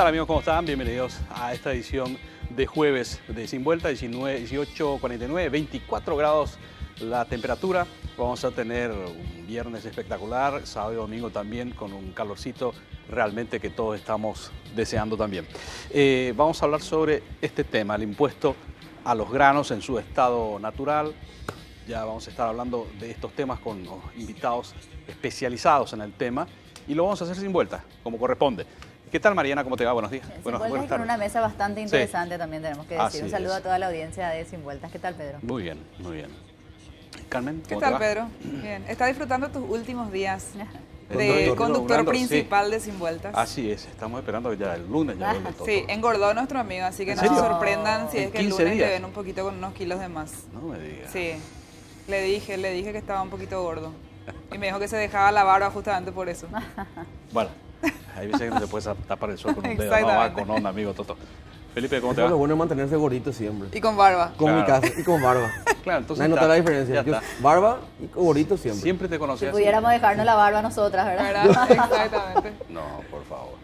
tal amigos? ¿Cómo están? Bienvenidos a esta edición de jueves de Sin Vuelta, 18:49, 24 grados la temperatura. Vamos a tener un viernes espectacular, sábado y domingo también con un calorcito realmente que todos estamos deseando también. Vamos a hablar sobre este tema, el impuesto a los granos en su estado natural. Ya vamos a estar hablando de estos temas con los invitados especializados en el tema y lo vamos a hacer sin vuelta, como corresponde. ¿Qué tal, Mariana? ¿Cómo te va? Buenos días. Buenas tardes. Con una mesa bastante interesante, sí, también tenemos que decir. Así un saludo es. a toda la audiencia de Sin Vueltas. ¿Qué tal, Pedro? Muy bien, muy bien. Carmen, ¿Qué ¿cómo tal, te va? Pedro? Bien. ¿Está disfrutando tus últimos días Estoy de conductor logrando, principal sí, de Sin Vueltas? Así es, estamos esperando ya el lunes, ya vuelve todo. Sí, engordó nuestro amigo, así que ¿En no se serio? sorprendan si ¿En es que el 15 lunes días? le ven un poquito con unos kilos de más. No me digas. Sí, le dije que estaba un poquito gordo. Y me dijo que se dejaba la barba justamente por eso. Bueno, hay veces que no se puede tapar el sol con un dedo, no va Exactamente. con onda, amigo Toto. Felipe, ¿cómo te Eso es va? lo bueno es mantenerse gordito siempre. Y con barba. Con mi Claro. casa y con barba. Claro, entonces Nadie nota está, la diferencia. ya Yo, está. barba y gordito siempre. Siempre te conocí Si así. pudiéramos dejarnos la barba nosotras, ¿verdad? ¿Verdad? Exactamente. No, por favor.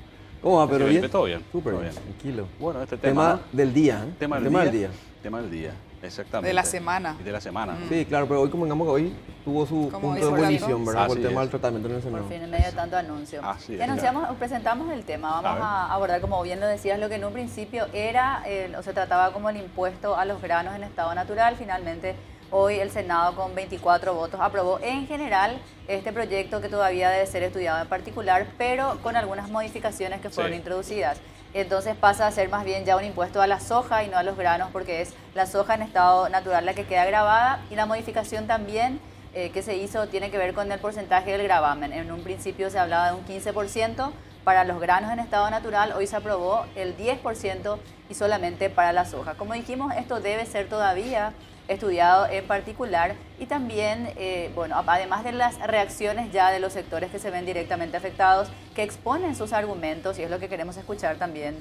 ¿Cómo va, Así, pero Felipe, bien? todo bien, Súper todo bien, bien. tranquilo. Bueno, este tema, ¿no? Del día, ¿eh? Tema El del día. Tema del día, exactamente. De la semana. Y de la semana. ¿no? Sí, claro, pero hoy convengamos que hoy tuvo su Como punto dice de Orlando. ebullición, ¿verdad? Por Así el tema es. del tratamiento en el Por Senado. fin, en medio de tanto anuncio. Así es, Y anunciamos, presentamos el tema. Vamos a abordar, como bien lo decías, lo que en un principio era, o se trataba como el impuesto a los granos en estado natural. Finalmente, hoy el Senado con 24 votos aprobó en general este proyecto que todavía debe ser estudiado en particular, pero con algunas modificaciones que fueron introducidas. Entonces pasa a ser más bien ya un impuesto a la soja y no a los granos, porque es la soja en estado natural la que queda grabada, y la modificación también que se hizo tiene que ver con el porcentaje del gravamen. En un principio se hablaba de un 15% para los granos en estado natural, hoy se aprobó el 10% y solamente para la soja. Como dijimos, esto debe ser todavía estudiado en particular y también, bueno, además de las reacciones ya de los sectores que se ven directamente afectados, que exponen sus argumentos, y es lo que queremos escuchar también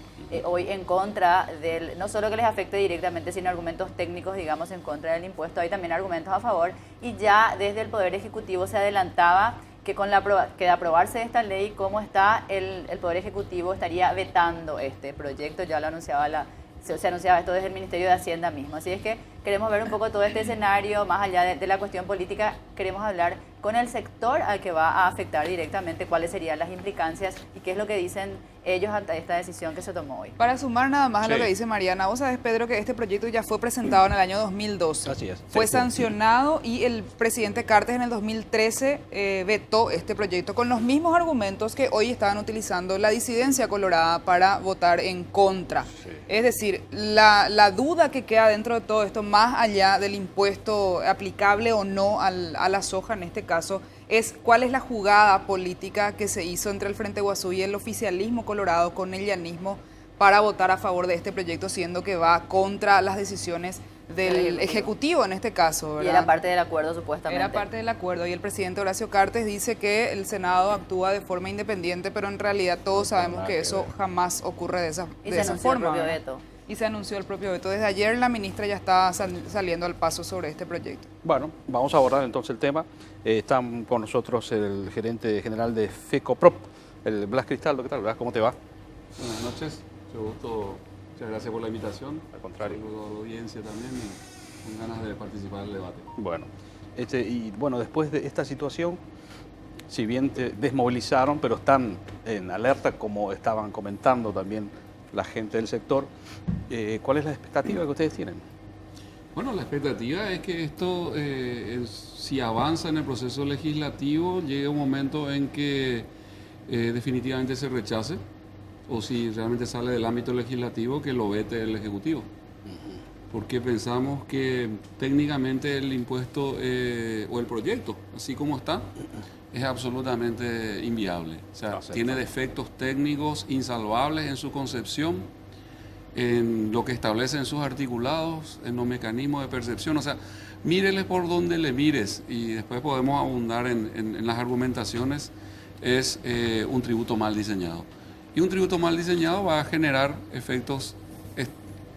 hoy en contra del, no solo que les afecte directamente, sino argumentos técnicos, digamos, en contra del impuesto, hay también argumentos a favor, y ya desde el Poder Ejecutivo se adelantaba que con que de aprobarse esta ley, como está, el Poder Ejecutivo estaría vetando este proyecto, ya lo anunciaba se anunciaba esto desde el Ministerio de Hacienda mismo. Así es que queremos ver un poco todo este escenario, más allá de la cuestión política, queremos hablar con el sector al que va a afectar directamente, cuáles serían las implicancias y qué es lo que dicen ellos ante esta decisión que se tomó hoy. Para sumar nada más a lo Sí. que dice Mariana, vos sabés, Pedro, que este proyecto ya fue presentado en el año 2012. Así es. Fue Sí. sancionado y el presidente Cartes en el 2013 vetó este proyecto con los mismos argumentos que hoy estaban utilizando la disidencia colorada para votar en contra. Sí. Es decir, la duda que queda dentro de todo esto, más allá del impuesto aplicable o no a la soja en este caso, es cuál es la jugada política que se hizo entre el Frente Guazú y el oficialismo colorado con el llanismo para votar a favor de este proyecto, siendo que va contra las decisiones del Ejecutivo en este caso, ¿verdad? Y era parte del acuerdo, supuestamente. Era parte del acuerdo, y el presidente Horacio Cartes dice que el Senado actúa de forma independiente, pero en realidad todos sabemos que eso jamás ocurre de esa Y se anunció el forma. propio ¿verdad? veto. Y se anunció el propio veto. Desde ayer la ministra ya está saliendo al paso sobre este proyecto. Bueno, vamos a abordar entonces el tema. Está con nosotros el gerente general de FECOPROP, el Blas Cristaldo. ¿Qué tal, Blas? ¿Cómo te va? Buenas noches, mucho gusto, muchas gracias por la invitación. Al contrario. Saludo a la audiencia también y con ganas de participar en el debate. Bueno, y bueno, después de esta situación, si bien te desmovilizaron, pero están en alerta, como estaban comentando también la gente del sector, ¿cuál es la expectativa que ustedes tienen? Bueno, la expectativa es que esto, si avanza en el proceso legislativo, llegue un momento en que definitivamente se rechace, o si realmente sale del ámbito legislativo, que lo vete el Ejecutivo. Porque pensamos que técnicamente el impuesto o el proyecto, así como está, es absolutamente inviable. O sea, tiene defectos técnicos insalvables en su concepción, en lo que establece en sus articulados, en los mecanismos de percepción. O sea, míreles por donde le mires y después podemos abundar en las argumentaciones. Es un tributo mal diseñado. Y un tributo mal diseñado va a generar efectos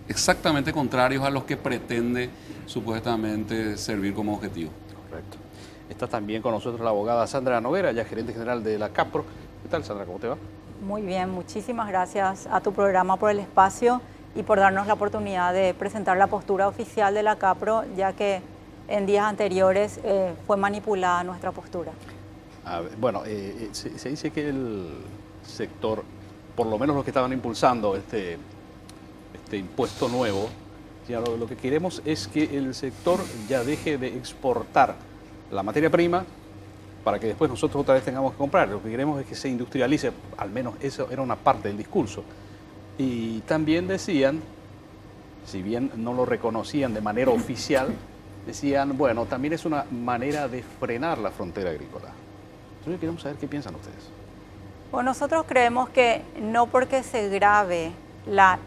exactamente contrarios a los que pretende supuestamente servir como objetivo. Correcto. Está también con nosotros la abogada Sandra Noguera, ya gerente general de la CAPRO. ¿Qué tal, Sandra? ¿Cómo te va? Muy bien, muchísimas gracias a tu programa por el espacio y por darnos la oportunidad de presentar la postura oficial de la CAPRO, ya que en días anteriores fue manipulada nuestra postura. Bueno, se dice que el sector, por lo menos los que estaban impulsando este impuesto nuevo, ya lo que queremos es que el sector ya deje de exportar la materia prima para que después nosotros otra vez tengamos que comprar. Lo que queremos es que se industrialice, al menos eso era una parte del discurso. Y también decían, si bien no lo reconocían de manera oficial, decían, bueno, también es una manera de frenar la frontera agrícola. Entonces queremos saber qué piensan ustedes. Bueno, nosotros creemos que no porque se grave la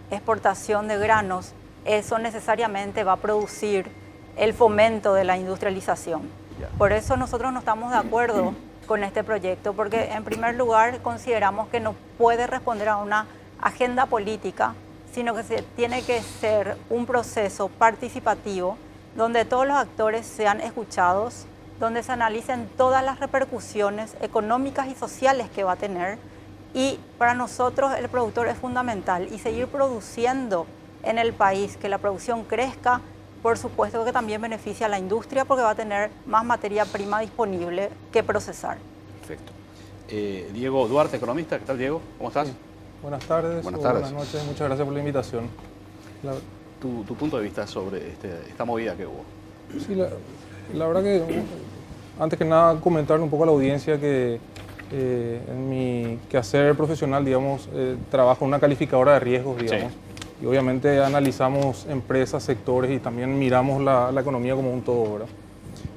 exportación de granos, eso necesariamente va a producir el fomento de la industrialización. Por eso nosotros no estamos de acuerdo con este proyecto, porque en primer lugar consideramos que no puede responder a una agenda política, sino que tiene que ser un proceso participativo donde todos los actores sean escuchados, donde se analicen todas las repercusiones económicas y sociales que va a tener. Y para nosotros el productor es fundamental y seguir produciendo en el país, que la producción crezca, por supuesto que también beneficia a la industria porque va a tener más materia prima disponible que procesar. Perfecto. Diego Duarte, economista. ¿Qué tal, Diego? ¿Cómo estás? Sí. Buenas tardes. Buenas tardes. Buenas noches. Muchas gracias por la invitación. Tu punto de vista sobre esta movida que hubo. Sí, la verdad que antes que nada comentarle un poco a la audiencia que en mi quehacer profesional, digamos, trabajo en una calificadora de riesgos, digamos. Sí. Y obviamente analizamos empresas, sectores y también miramos la economía como un todo, ¿verdad?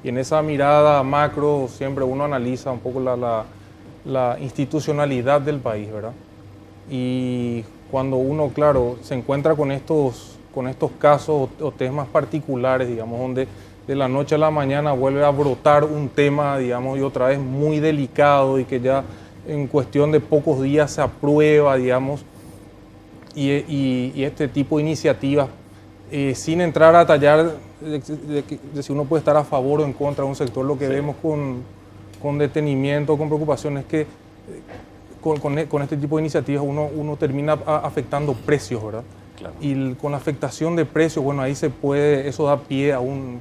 Y en esa mirada macro siempre uno analiza un poco la institucionalidad del país, ¿verdad? Y cuando uno, claro, se encuentra con estos casos o temas particulares, digamos, donde de la noche a la mañana vuelve a brotar un tema, digamos, y otra vez muy delicado y que ya en cuestión de pocos días se aprueba, digamos, y este tipo de iniciativas, sin entrar a tallar de si uno puede estar a favor o en contra de un sector, lo que vemos con detenimiento, con preocupación, es que con este tipo de iniciativas uno termina afectando precios, ¿verdad? Claro. Y con la afectación de precios, bueno, ahí eso da pie a un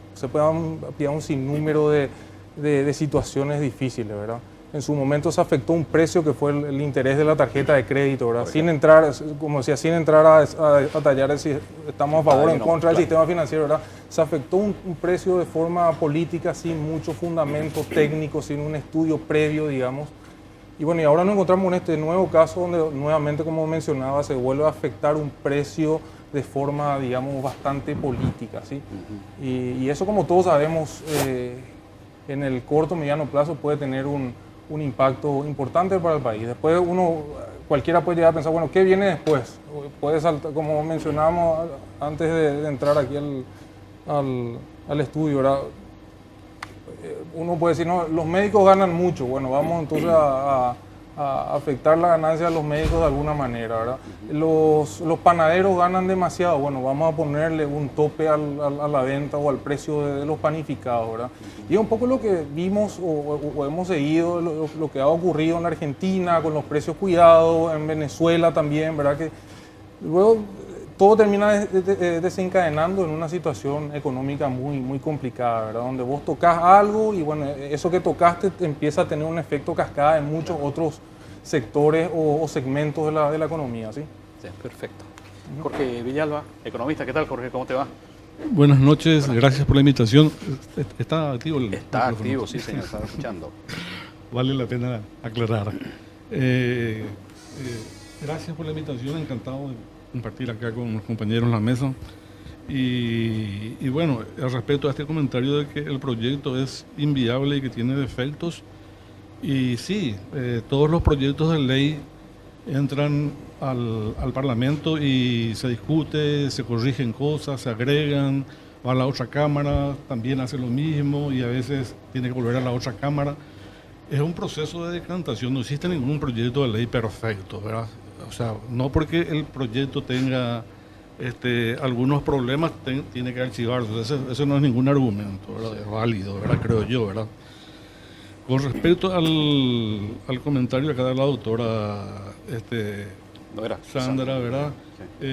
sinnúmero de situaciones difíciles, ¿verdad? En su momento se afectó un precio que fue el interés de la tarjeta de crédito, ¿verdad? Sin entrar, como decía, sin entrar a tallar si estamos a favor o en contra del sistema financiero, ¿verdad? Se afectó un precio de forma política, sin mucho fundamento técnico, sin un estudio previo, digamos. Y bueno, y ahora nos encontramos en este nuevo caso donde nuevamente, como mencionaba, se vuelve a afectar un precio de forma, digamos, bastante política, ¿sí? Y eso, como todos sabemos, en el corto, mediano plazo puede tener un impacto importante para el país. Después cualquiera puede llegar a pensar, bueno, ¿qué viene después? Puede saltar, como mencionábamos antes de entrar aquí al estudio, ¿verdad? Uno puede decir, no, los médicos ganan mucho, bueno, vamos entonces a afectar la ganancia de los médicos de alguna manera, ¿verdad? Los panaderos ganan demasiado, bueno, vamos a ponerle un tope a la venta o al precio de los panificados, ¿verdad? Y es un poco lo que vimos o hemos seguido, lo que ha ocurrido en Argentina con los precios cuidados, en Venezuela también, ¿verdad? Que luego todo termina desencadenando en una situación económica muy, muy complicada, ¿verdad? Donde vos tocas algo y bueno, eso que tocaste empieza a tener un efecto cascada en muchos otros sectores o segmentos de la economía, ¿sí? Sí, perfecto. Jorge Villalba, economista, ¿qué tal, Jorge? ¿Cómo te va? Buenas noches, gracias por la invitación. ¿Está activo el Está micrófono? Activo, sí, señor, estaba escuchando. Vale la pena aclarar. Gracias por la invitación, encantado de compartir acá con los compañeros en la mesa. Y bueno, al respecto a este comentario de que el proyecto es inviable y que tiene defectos, y sí, todos los proyectos de ley entran al Parlamento y se discute, se corrigen cosas, se agregan, va a la otra Cámara, también hace lo mismo y a veces tiene que volver a la otra Cámara. Es un proceso de decantación, no existe ningún proyecto de ley perfecto, ¿verdad? O sea, no porque el proyecto tenga algunos problemas tiene que archivarse. Eso no es ningún argumento, ¿verdad? Es válido, ¿verdad? Creo yo, ¿verdad? Con respecto al comentario acá de la doctora No era. Sandra, ¿verdad? Sí.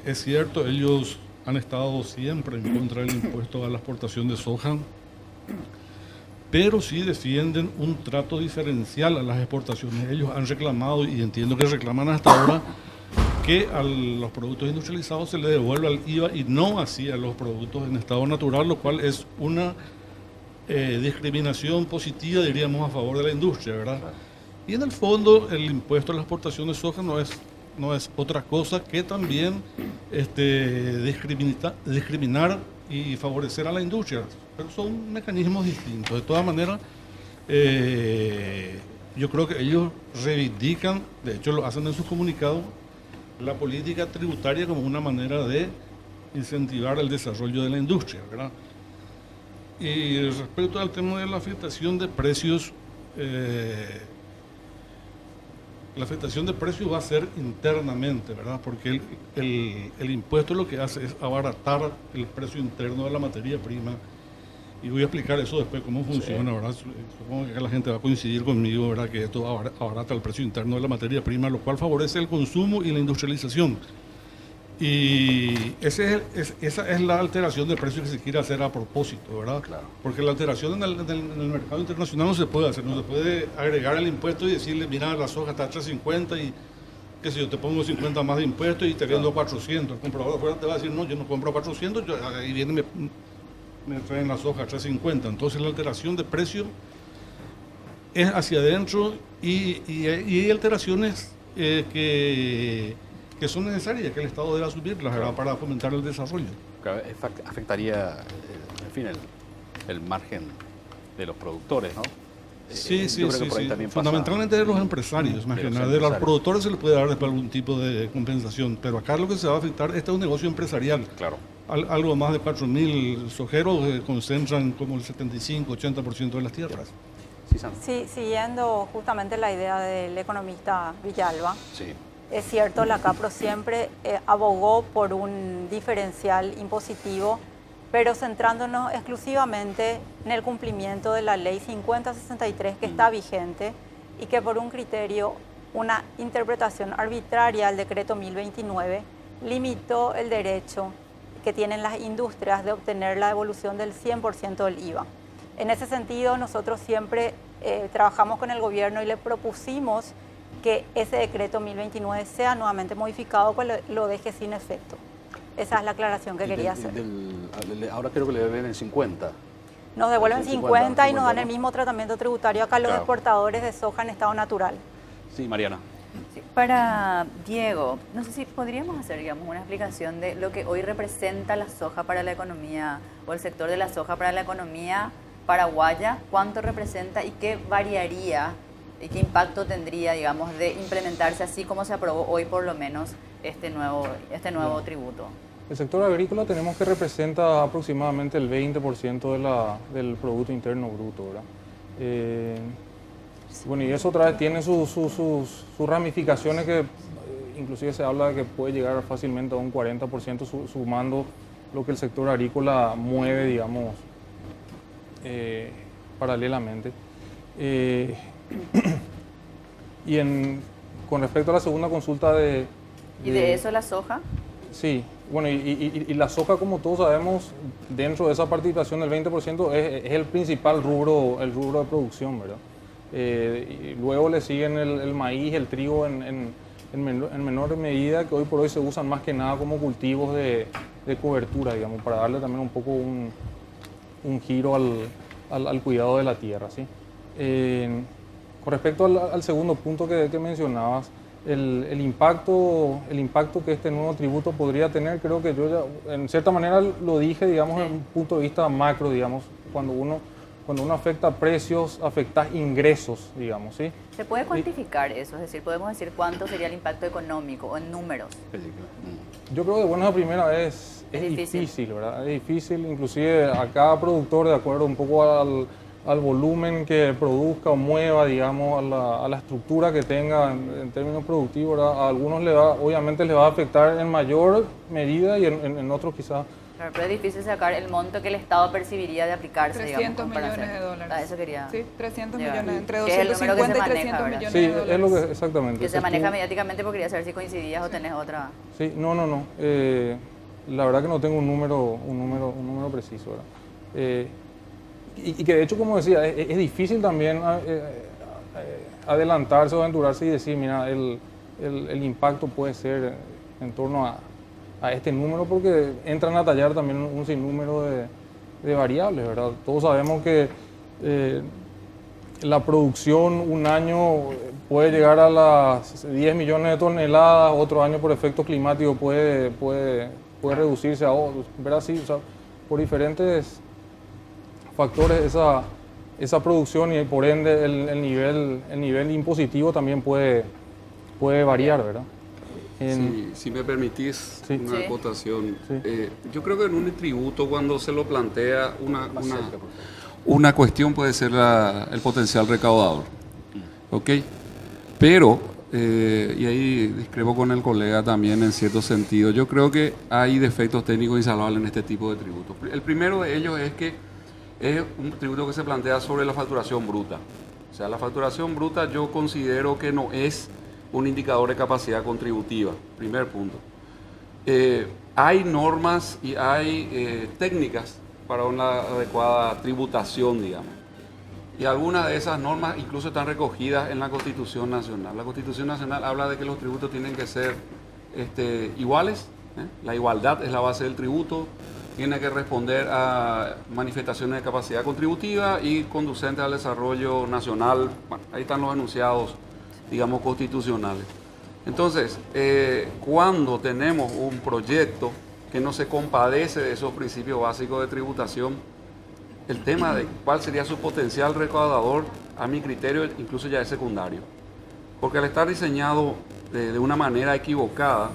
Es cierto, ellos han estado siempre en contra del impuesto a la exportación de soja, pero sí defienden un trato diferencial a las exportaciones. Ellos han reclamado, y entiendo que reclaman hasta ahora, que a los productos industrializados se les devuelva el IVA y no así a los productos en estado natural, lo cual es una discriminación positiva, diríamos, a favor de la industria, ¿verdad? Y en el fondo, el impuesto a la exportación de soja no es otra cosa que también discriminar y favorecer a la industria, pero son mecanismos distintos. De todas maneras, yo creo que ellos reivindican, de hecho lo hacen en sus comunicados, la política tributaria como una manera de incentivar el desarrollo de la industria, ¿verdad? Y respecto al tema de la afectación de precios, la afectación de precios va a ser internamente, ¿verdad? Porque el impuesto lo que hace es abaratar el precio interno de la materia prima. Y voy a explicar eso después, cómo funciona, ¿verdad? Supongo que la gente va a coincidir conmigo, ¿verdad? Que esto abarata el precio interno de la materia prima, lo cual favorece el consumo y la industrialización. Y esa es la alteración de precio que se quiere hacer a propósito, ¿verdad? Claro. Porque la alteración en el mercado internacional no se puede hacer, no se puede agregar el impuesto y decirle, mira, la soja está a 350 y que si yo te pongo 50 más de impuestos y te vendo 400. El comprador afuera te va a decir, no, yo no compro 400, ahí viene me traen la soja a 350. Entonces la alteración de precio es hacia adentro y hay alteraciones que son necesarias, que el Estado debe asumirlas, ¿verdad? Para fomentar el desarrollo. Afectaría, en fin, el margen de los productores, ¿no? Sí. También Fundamentalmente de los empresarios, más que nada. De los productores se les puede dar después algún tipo de compensación, pero acá lo que se va a afectar, este es un negocio empresarial. Claro. Algo más de 4.000 sojeros concentran como el 75-80% de las tierras. Sí, siguiendo justamente la idea del economista Villalba, es cierto, la CAPRO siempre abogó por un diferencial impositivo, pero centrándonos exclusivamente en el cumplimiento de la ley 5063 que está vigente y que por un criterio, una interpretación arbitraria del decreto 1029, limitó el derecho que tienen las industrias de obtener la devolución del 100% del IVA. En ese sentido, nosotros siempre trabajamos con el gobierno y le propusimos que ese decreto 1029 sea nuevamente modificado, pues lo deje sin efecto. Esa es la aclaración que quería hacer. Ahora creo que le deben el 50. Nos devuelven 50 y nos dan el mismo tratamiento tributario acá los exportadores de soja en estado natural. Sí, Mariana. Sí, para Diego, no sé si podríamos hacer, digamos, una explicación de lo que hoy representa la soja para la economía o el sector de la soja para la economía paraguaya, cuánto representa y qué variaría y qué impacto tendría, digamos, de implementarse así como se aprobó hoy por lo menos este nuevo tributo. El sector agrícola tenemos que representa aproximadamente el 20% del Producto Interno Bruto, ¿verdad? Bueno, y eso otra vez tiene sus ramificaciones que inclusive se habla de que puede llegar fácilmente a un 40% sumando lo que el sector agrícola mueve, digamos, paralelamente. Y con respecto a la segunda consulta ¿Y de eso la soja? Sí, bueno, y la soja, como todos sabemos, dentro de esa participación del 20% es el principal rubro de producción, ¿verdad? Y luego le siguen el maíz, el trigo en menor medida, que hoy por hoy se usan más que nada como cultivos de cobertura, digamos, para darle también un poco un giro al cuidado de la tierra, ¿sí? Con respecto al segundo punto que mencionabas, el impacto que este nuevo tributo podría tener, creo que yo ya, en cierta manera lo dije, digamos, desde un punto de vista macro, digamos, cuando uno afecta precios, afecta ingresos, digamos, ¿sí? ¿Se puede cuantificar eso? Es decir, ¿podemos decir cuánto sería el impacto económico o en números? Yo creo que de buenas a primeras es difícil, ¿verdad? Es difícil, inclusive a cada productor, de acuerdo un poco al volumen que produzca o mueva, digamos, a la estructura que tenga en términos productivos, ¿verdad? A algunos obviamente les va a afectar en mayor medida y en otros quizás Claro, pero es difícil sacar el monto que el Estado percibiría de aplicarse, 300 digamos, millones de dólares. A eso quería. Sí, 300 llegar. millones, entre Que es el número que se 250 y maneja, 300 ¿verdad? millones Sí, de dólares. es lo que exactamente. Que se maneja mediáticamente porque quería saber si coincidías o tenés otra. Sí, no. La verdad que no tengo un número preciso, ¿verdad? Y que de hecho, como decía, es difícil también adelantarse o aventurarse y decir, mira, el impacto puede ser en torno a este número, porque entran a tallar también un sinnúmero de variables, ¿verdad? Todos sabemos que la producción un año puede llegar a las 10 millones de toneladas, otro año por efecto climático puede reducirse a otros, ¿verdad? Sí, o sea, por diferentes factores esa producción y por ende el nivel impositivo también puede variar, ¿verdad? Si me permitís Sí. una Sí. acotación. Sí. Yo creo que en un tributo, cuando se lo plantea una cuestión, puede ser el potencial recaudador. ¿Ok? Pero, y ahí discrepo con el colega también en cierto sentido, yo creo que hay defectos técnicos insalvables en este tipo de tributos. El primero de ellos es que es un tributo que se plantea sobre la facturación bruta. O sea, la facturación bruta yo considero que no es un indicador de capacidad contributiva, primer punto. Hay normas y hay técnicas para una adecuada tributación, digamos. Y algunas de esas normas incluso están recogidas en la Constitución Nacional. La Constitución Nacional habla de que los tributos tienen que ser iguales. La igualdad es la base del tributo. Tiene que responder a manifestaciones de capacidad contributiva y conducentes al desarrollo nacional. Bueno, ahí están los enunciados, digamos, constitucionales. Entonces, cuando tenemos un proyecto que no se compadece de esos principios básicos de tributación, el tema de cuál sería su potencial recaudador, a mi criterio, incluso ya es secundario. Porque al estar diseñado de una manera equivocada,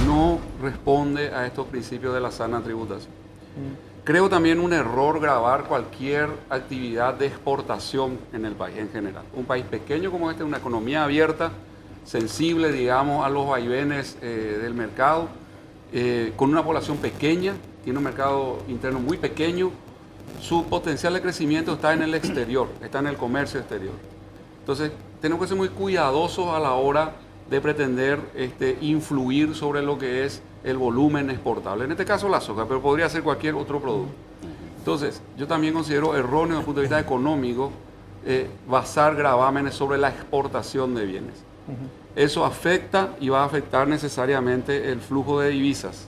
no responde a estos principios de la sana tributación. Creo también un error gravar cualquier actividad de exportación en el país en general. Un país pequeño como este, una economía abierta, sensible, digamos, a los vaivenes del mercado, con una población pequeña, tiene un mercado interno muy pequeño, su potencial de crecimiento está en el exterior, está en el comercio exterior. Entonces, tenemos que ser muy cuidadosos a la hora de pretender influir sobre lo que es el volumen exportable. En este caso la soja, pero podría ser cualquier otro producto. Entonces, yo también considero erróneo desde el punto de vista económico basar gravámenes sobre la exportación de bienes. Eso afecta y va a afectar necesariamente el flujo de divisas.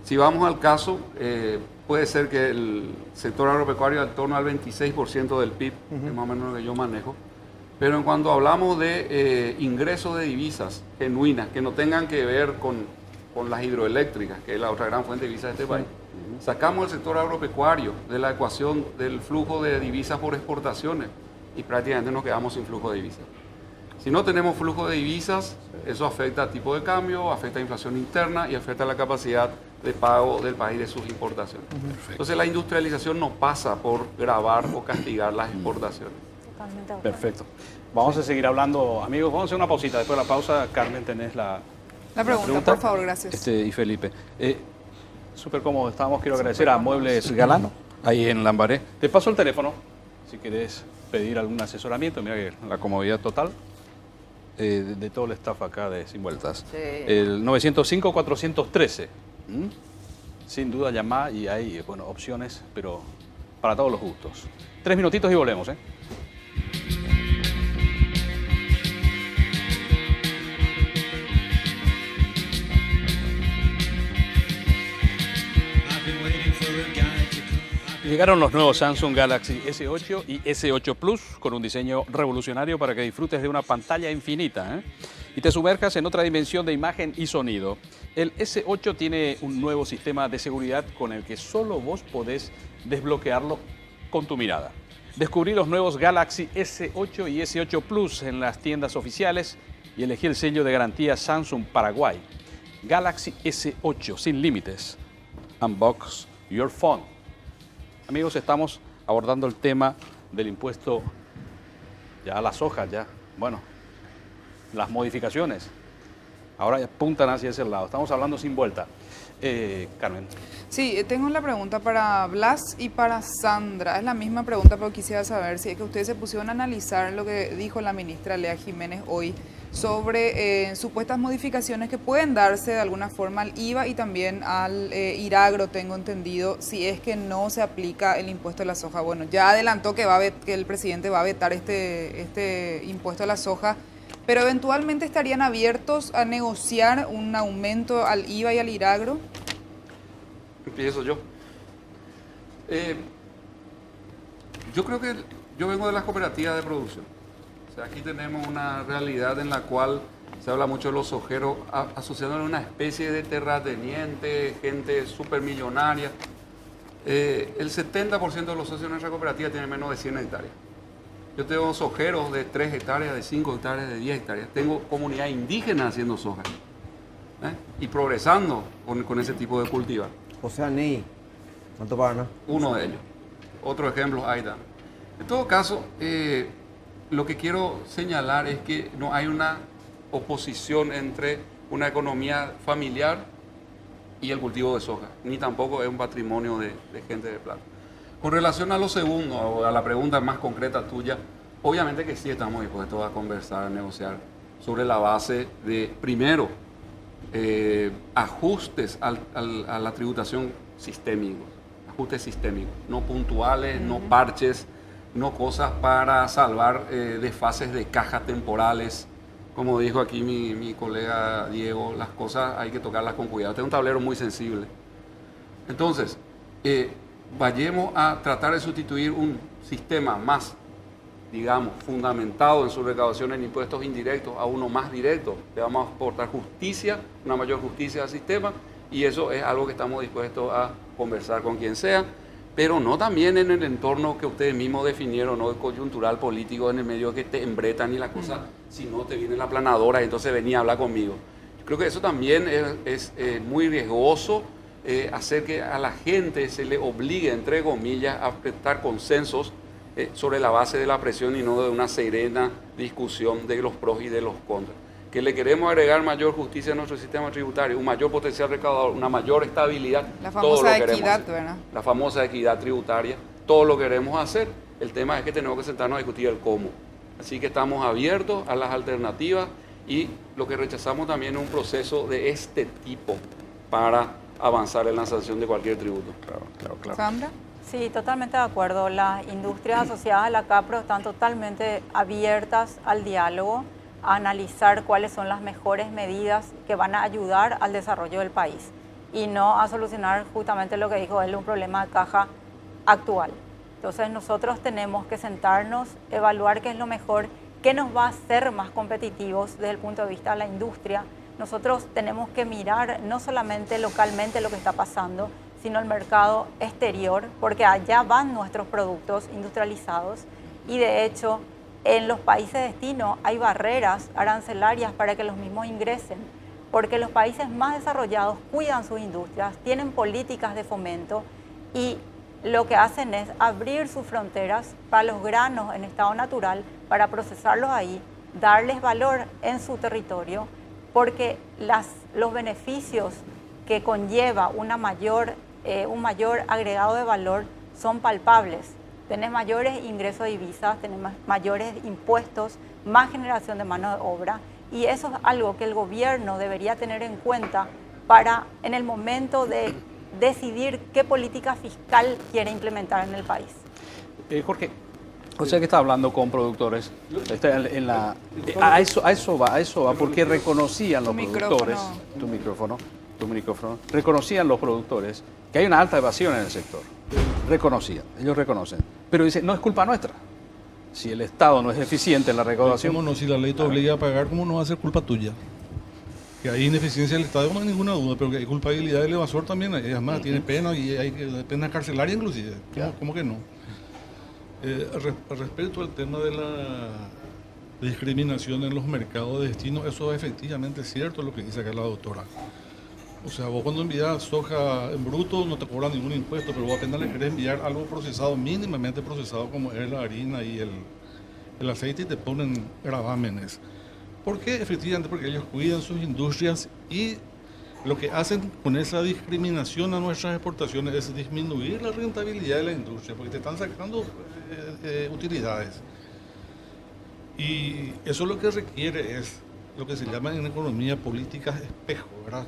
Si vamos al caso, puede ser que el sector agropecuario en torno al 26% del PIB, es más o menos lo que yo manejo. Pero en cuanto hablamos de ingresos de divisas genuinas, que no tengan que ver con las hidroeléctricas, que es la otra gran fuente de divisas de este país, sacamos el sector agropecuario de la ecuación del flujo de divisas por exportaciones y prácticamente nos quedamos sin flujo de divisas. Si no tenemos flujo de divisas, eso afecta al tipo de cambio, afecta a la inflación interna y afecta a la capacidad de pago del país de sus importaciones. Entonces la industrialización no pasa por gravar o castigar las exportaciones. Totalmente de acuerdo. Perfecto. Vamos a seguir hablando, amigos. Vamos a hacer una pausita. Después de la pausa, Carmen, tenés la pregunta, por favor, gracias. Y Felipe. Súper cómodo estamos. Quiero agradecer a Muebles Galano, ahí en Lambaré. Te paso el teléfono, si querés pedir algún asesoramiento. Mira que la comodidad total de todo el staff acá de Sin Vueltas. Sí. El 905-413. Sin duda llamá y hay opciones, pero para todos los gustos. 3 minutitos y volvemos, ¿eh? Llegaron los nuevos Samsung Galaxy S8 y S8 Plus con un diseño revolucionario para que disfrutes de una pantalla infinita, y te sumerjas en otra dimensión de imagen y sonido. El S8 tiene un nuevo sistema de seguridad con el que solo vos podés desbloquearlo con tu mirada. Descubrí los nuevos Galaxy S8 y S8 Plus en las tiendas oficiales y elegí el sello de garantía Samsung Paraguay. Galaxy S8 sin límites. Unbox your phone. Amigos, estamos abordando el tema del impuesto ya a las hojas, bueno, las modificaciones. Ahora ya apuntan hacia ese lado. Estamos hablando sin vuelta. Carmen. Sí, tengo la pregunta para Blas y para Sandra. Es la misma pregunta, pero quisiera saber si es que ustedes se pusieron a analizar lo que dijo la ministra Lea Jiménez hoy sobre supuestas modificaciones que pueden darse de alguna forma al IVA y también al IRAGRO, tengo entendido, si es que no se aplica el impuesto a la soja. Bueno, ya adelantó que el presidente va a vetar este impuesto a la soja, pero eventualmente estarían abiertos a negociar un aumento al IVA y al IRAGRO. Empiezo yo. Yo creo que yo vengo de las cooperativas de producción. O sea, aquí tenemos una realidad en la cual se habla mucho de los sojeros asociándole a una especie de terrateniente, gente supermillonaria. El 70% de los socios de nuestra cooperativa tienen menos de 100 hectáreas. Yo tengo sojeros de 3 hectáreas, de 5 hectáreas, de 10 hectáreas. Tengo comunidad indígena haciendo soja y progresando con ese tipo de cultivar. O sea, Ney, ¿cuánto pagan? Uno de ellos. Otro ejemplo, ahí está. En todo caso, lo que quiero señalar es que no hay una oposición entre una economía familiar y el cultivo de soja, ni tampoco es un patrimonio de gente de plata. Con relación a lo segundo, o a la pregunta más concreta tuya, obviamente que sí estamos dispuestos a conversar, a negociar sobre la base de, primero, ajustes a la tributación sistémica, ajustes sistémicos, no puntuales, no parches, no cosas para salvar desfases de caja temporales. Como dijo aquí mi colega Diego, las cosas hay que tocarlas con cuidado. Este es un tablero muy sensible. Entonces, vayamos a tratar de sustituir un sistema más, digamos, fundamentado en su recaudación en impuestos indirectos a uno más directo. Le vamos a aportar justicia, una mayor justicia al sistema, y eso es algo que estamos dispuestos a conversar con quien sea, pero no también en el entorno que ustedes mismos definieron, no el coyuntural político en el medio que te embretan y la cosa, si no te viene la planadora y entonces venía a hablar conmigo. Yo creo que eso también es muy riesgoso, hacer que a la gente se le obligue, entre comillas, a prestar consensos sobre la base de la presión y no de una serena discusión de los pros y de los contras. Que le queremos agregar mayor justicia a nuestro sistema tributario, un mayor potencial recaudador, una mayor estabilidad. La famosa equidad, ¿verdad? La famosa equidad tributaria, todo lo queremos hacer. El tema es que tenemos que sentarnos a discutir el cómo. Así que estamos abiertos a las alternativas y lo que rechazamos también es un proceso de este tipo para avanzar en la sanción de cualquier tributo. Claro. Sandra. Sí, totalmente de acuerdo. Las industrias asociadas a la CAPRO están totalmente abiertas al diálogo, a analizar cuáles son las mejores medidas que van a ayudar al desarrollo del país y no a solucionar justamente lo que dijo él, un problema de caja actual. Entonces nosotros tenemos que sentarnos, evaluar qué es lo mejor, qué nos va a hacer más competitivos desde el punto de vista de la industria. Nosotros tenemos que mirar no solamente localmente lo que está pasando, sino el mercado exterior, porque allá van nuestros productos industrializados y de hecho en los países de destino hay barreras arancelarias para que los mismos ingresen, porque los países más desarrollados cuidan sus industrias, tienen políticas de fomento y lo que hacen es abrir sus fronteras para los granos en estado natural, para procesarlos ahí, darles valor en su territorio, porque los beneficios que conlleva un mayor agregado de valor son palpables. Tenés mayores ingresos de divisas, tenés mayores impuestos, más generación de mano de obra, y eso es algo que el gobierno debería tener en cuenta para, en el momento de decidir qué política fiscal quiere implementar en el país. Jorge, o sea que está hablando con productores, a eso va, porque reconocían los productores, tu micrófono, reconocían los productores que hay una alta evasión en el sector, ellos reconocen, pero dicen, no es culpa nuestra, si el Estado no es eficiente en la recaudación. ¿Cómo no? Si la ley te obliga a pagar, ¿cómo no va a ser culpa tuya? Que hay ineficiencia del Estado, no hay ninguna duda, pero que hay culpabilidad del evasor también, además tiene pena y hay pena carcelaria inclusive, ¿cómo que no? Respecto al tema de la discriminación en los mercados de destino, eso es efectivamente cierto lo que dice acá la doctora. O sea, vos cuando envías soja en bruto no te cobran ningún impuesto, pero vos apenas le querés enviar algo procesado, mínimamente procesado como es la harina y el aceite, y te ponen gravámenes. ¿Por qué? Efectivamente porque ellos cuidan sus industrias y lo que hacen con esa discriminación a nuestras exportaciones es disminuir la rentabilidad de la industria, porque te están sacando utilidades. Y eso lo que requiere es lo que se llama en economía políticas espejo, ¿verdad?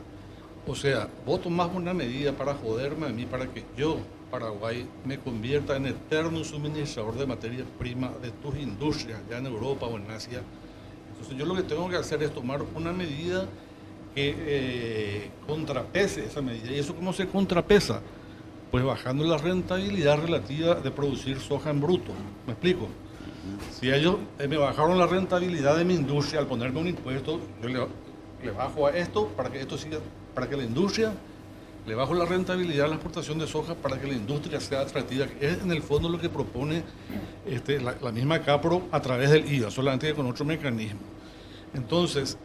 O sea, vos tomás una medida para joderme a mí, para que yo, Paraguay, me convierta en eterno suministrador de materia prima de tus industrias, ya en Europa o en Asia. Entonces yo lo que tengo que hacer es tomar una medida que contrapese esa medida. ¿Y eso cómo se contrapesa? Pues bajando la rentabilidad relativa de producir soja en bruto. ¿Me explico? Si ellos me bajaron la rentabilidad de mi industria al ponerme un impuesto, yo le bajo a esto para que esto siga, para que la industria, le bajo la rentabilidad a la exportación de soja para que la industria sea atractiva, que es en el fondo lo que propone la misma CAPRO a través del IVA, solamente que con otro mecanismo. Entonces,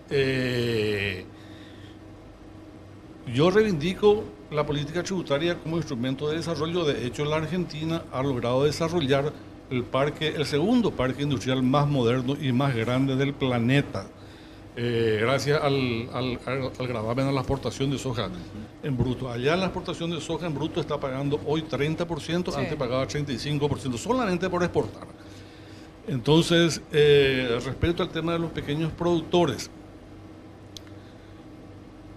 yo reivindico la política tributaria como instrumento de desarrollo. De hecho, la Argentina ha logrado desarrollar el segundo parque industrial más moderno y más grande del planeta, gracias al gravamen a la exportación de soja en bruto. Allá la exportación de soja en bruto está pagando hoy 30%, sí. Antes pagaba 35%, solamente por exportar. Entonces, respecto al tema de los pequeños productores,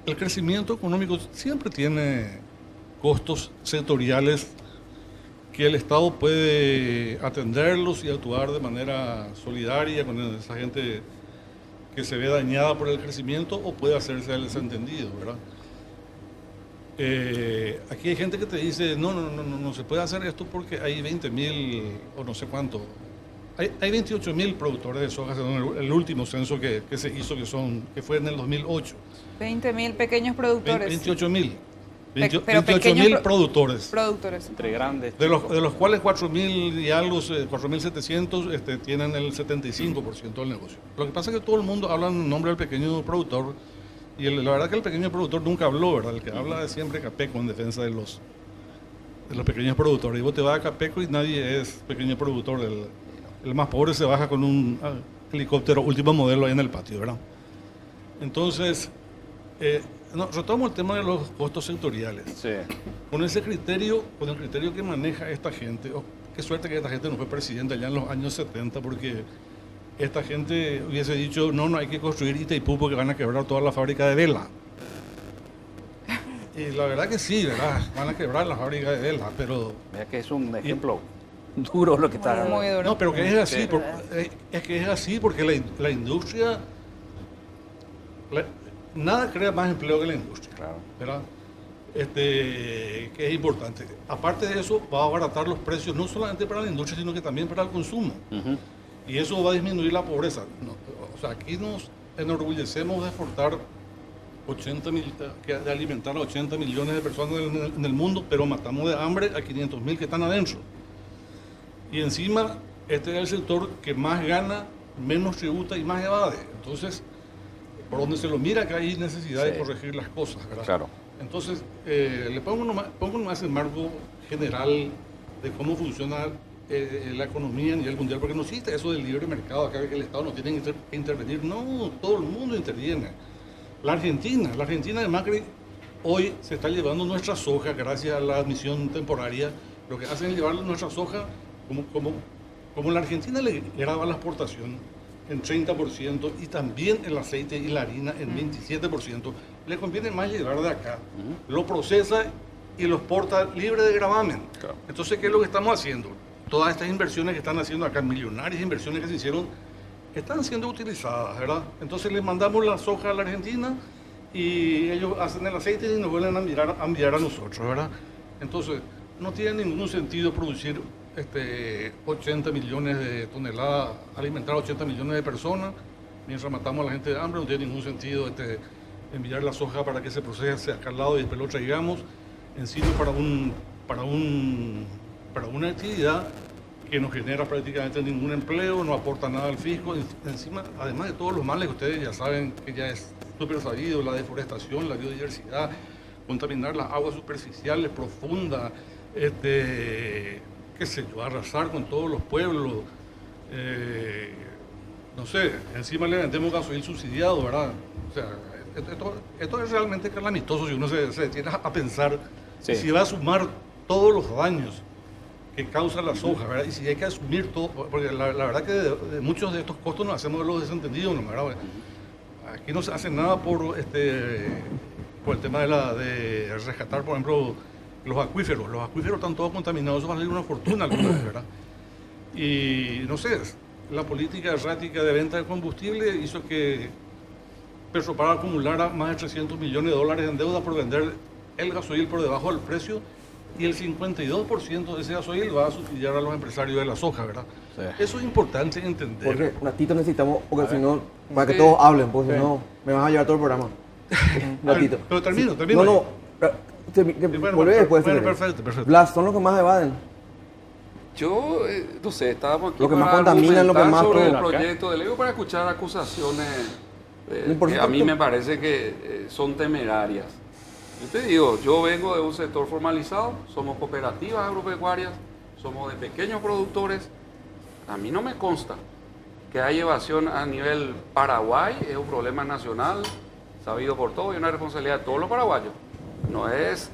el crecimiento económico siempre tiene costos sectoriales que el Estado puede atenderlos y actuar de manera solidaria con esa gente que se ve dañada por el crecimiento, o puede hacerse el desentendido, ¿verdad? Aquí hay gente que te dice, no se puede hacer esto porque hay 20.000 o no sé cuánto. Hay 28.000 productores de soja según el último censo que se hizo, que fue en el 2008. 20.000 pequeños productores. 28.000. Pero 28.000 productores. Entre grandes. De los cuales 4.000 y algo, 4.700 tienen el 75% del negocio. Lo que pasa es que todo el mundo habla en nombre del pequeño productor, y la verdad que el pequeño productor nunca habló, ¿verdad? El que habla es siempre Capeco en defensa de los pequeños productores. Y vos te vas a Capeco y nadie es pequeño productor. El más pobre se baja con un helicóptero último modelo ahí en el patio, ¿verdad? Entonces, retomo el tema de los costos sectoriales. Sí. Con el criterio que maneja esta gente, qué suerte que esta gente no fue presidente allá en los años 70, porque esta gente hubiese dicho, no hay que construir Itaipú porque van a quebrar toda la fábrica de vela. Y la verdad que sí, ¿verdad? Van a quebrar la fábrica de vela, pero... Mira que es un ejemplo duro lo que está... Muy duro. No, pero que es así, Sí. es que es así porque la industria... nada crea más empleo que la industria, Claro. ¿verdad? Que es importante. Aparte de eso, va a abaratar los precios no solamente para la industria, sino que también para el consumo. Ujú. Y eso va a disminuir la pobreza. O sea, aquí nos enorgullecemos de exportar de alimentar a 80 millones de personas en el mundo, pero matamos de hambre a 500.000 que están adentro. Y encima, este es el sector que más gana, menos tributa y más evade. Entonces, por donde se lo mira que hay necesidad de corregir las cosas, ¿verdad? Claro. Entonces, le pongo nomás el marco general de cómo funciona la economía a nivel mundial, porque no existe eso del libre mercado, acá que el Estado no tiene que intervenir. No, todo el mundo interviene. La Argentina de Macri hoy se está llevando nuestra soja gracias a la admisión temporaria. Lo que hacen es llevar nuestra soja, como la Argentina le graba la exportación en 30% y también el aceite y la harina en 27%, le conviene más llevar de acá. Lo procesa y lo exporta libre de gravamen. Claro. Entonces, ¿qué es lo que estamos haciendo? Todas estas inversiones que están haciendo acá, millonarias inversiones que se hicieron, están siendo utilizadas, ¿verdad? Entonces les mandamos la soja a la Argentina y ellos hacen el aceite y nos vuelven a enviar a nosotros, ¿verdad? Entonces, no tiene ningún sentido producir 80 millones de toneladas, alimentar a 80 millones de personas, mientras matamos a la gente de hambre. No tiene ningún sentido enviar la soja para que se procese acá al lado y después lo traigamos, encima para una actividad que no genera prácticamente ningún empleo, no aporta nada al fisco, encima, además de todos los males que ustedes ya saben, que ya es súper sabido, la deforestación, la biodiversidad, contaminar las aguas superficiales, profundas, qué sé yo, arrasar con todos los pueblos, no sé, encima le vendemos gasoil subsidiado, ¿verdad? O sea, esto es realmente calamitoso si uno se detiene a pensar Sí. si va a sumar todos los daños que causa la soja, ¿verdad? Y si hay que asumir todo, porque la verdad que de muchos de estos costos nos hacemos los desentendidos, ¿no? ¿Verdad? Aquí no se hace nada por el tema de rescatar, por ejemplo, los acuíferos. Los acuíferos están todos contaminados, eso va a salir una fortuna alguna vez, ¿verdad? Y no sé, la política errática de venta de combustible hizo que Petropar acumulara más de 300 millones de dólares en deuda por vender el gasoil por debajo del precio, y el 52% de ese gasoil va a subsidiar a los empresarios de la soja, ¿verdad? Sí. Eso es importante entender. Porque un ratito necesitamos, porque si no, para que todos hablen, porque si no, me vas a llevar todo el programa. Un ratito. Pero termino. No, volvé después. Bueno, perfecto. Blas, son los que más evaden. Yo, no sé, estábamos aquí Lo que más para contaminan, lo que argumentar más sobre el todo. proyecto de ley, para escuchar acusaciones No importa que a mí tanto. me parece que son temerarias. Yo te digo, yo vengo de un sector formalizado, somos cooperativas agropecuarias, somos de pequeños productores. A mí no me consta que hay evasión a nivel Paraguay, es un problema nacional, sabido por todos y una responsabilidad de todos los paraguayos. No es,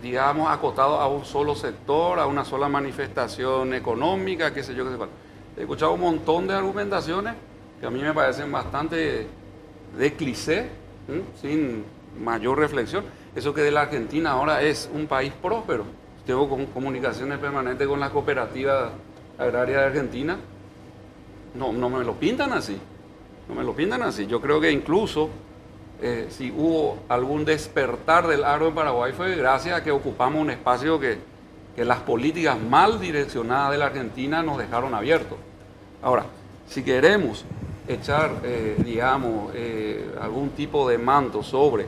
digamos, acotado a un solo sector, a una sola manifestación económica, qué sé yo, qué sé cuál. He escuchado un montón de argumentaciones que a mí me parecen bastante de cliché, sin mayor reflexión. Eso que de la Argentina ahora es un país próspero. Tengo comunicaciones permanentes con las cooperativas agrarias de Argentina. No me lo pintan así. No me lo pintan así. Yo creo que incluso si hubo algún despertar del agro en Paraguay fue gracias a que ocupamos un espacio que las políticas mal direccionadas de la Argentina nos dejaron abiertos. Ahora, si queremos echar, digamos, algún tipo de manto sobre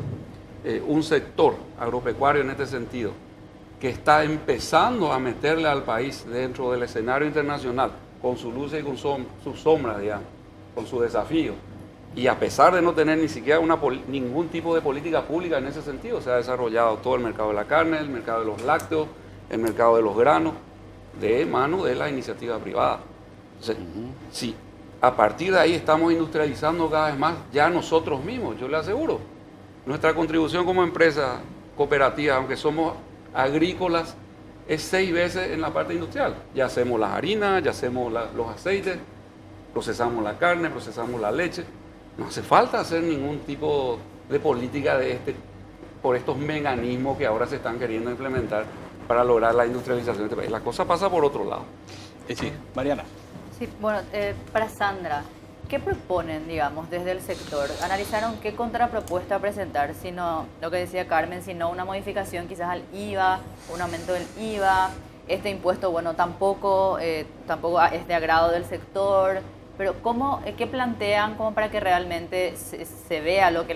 un sector agropecuario en este sentido, que está empezando a meterle al país dentro del escenario internacional, con sus luces y con sus sombras, digamos, con sus desafíos, y a pesar de no tener ni siquiera ningún tipo de política pública en ese sentido, se ha desarrollado todo el mercado de la carne, el mercado de los lácteos, el mercado de los granos, de mano de la iniciativa privada. Entonces, sí. A partir de ahí estamos industrializando cada vez más ya nosotros mismos, yo le aseguro. Nuestra contribución como empresa cooperativa, aunque somos agrícolas, es 6 veces en la parte industrial. Ya hacemos las harinas, ya hacemos los aceites, procesamos la carne, procesamos la leche. No hace falta hacer ningún tipo de política por estos mecanismos que ahora se están queriendo implementar para lograr la industrialización de este país. La cosa pasa por otro lado. Sí, Mariana. Sí, bueno, para Sandra, ¿qué proponen, digamos, desde el sector? ¿Analizaron qué contrapropuesta presentar? Si no, lo que decía Carmen, si no una modificación quizás al IVA, un aumento del IVA, este impuesto, bueno, tampoco es de agrado del sector, pero ¿qué plantean como para que realmente se vea lo que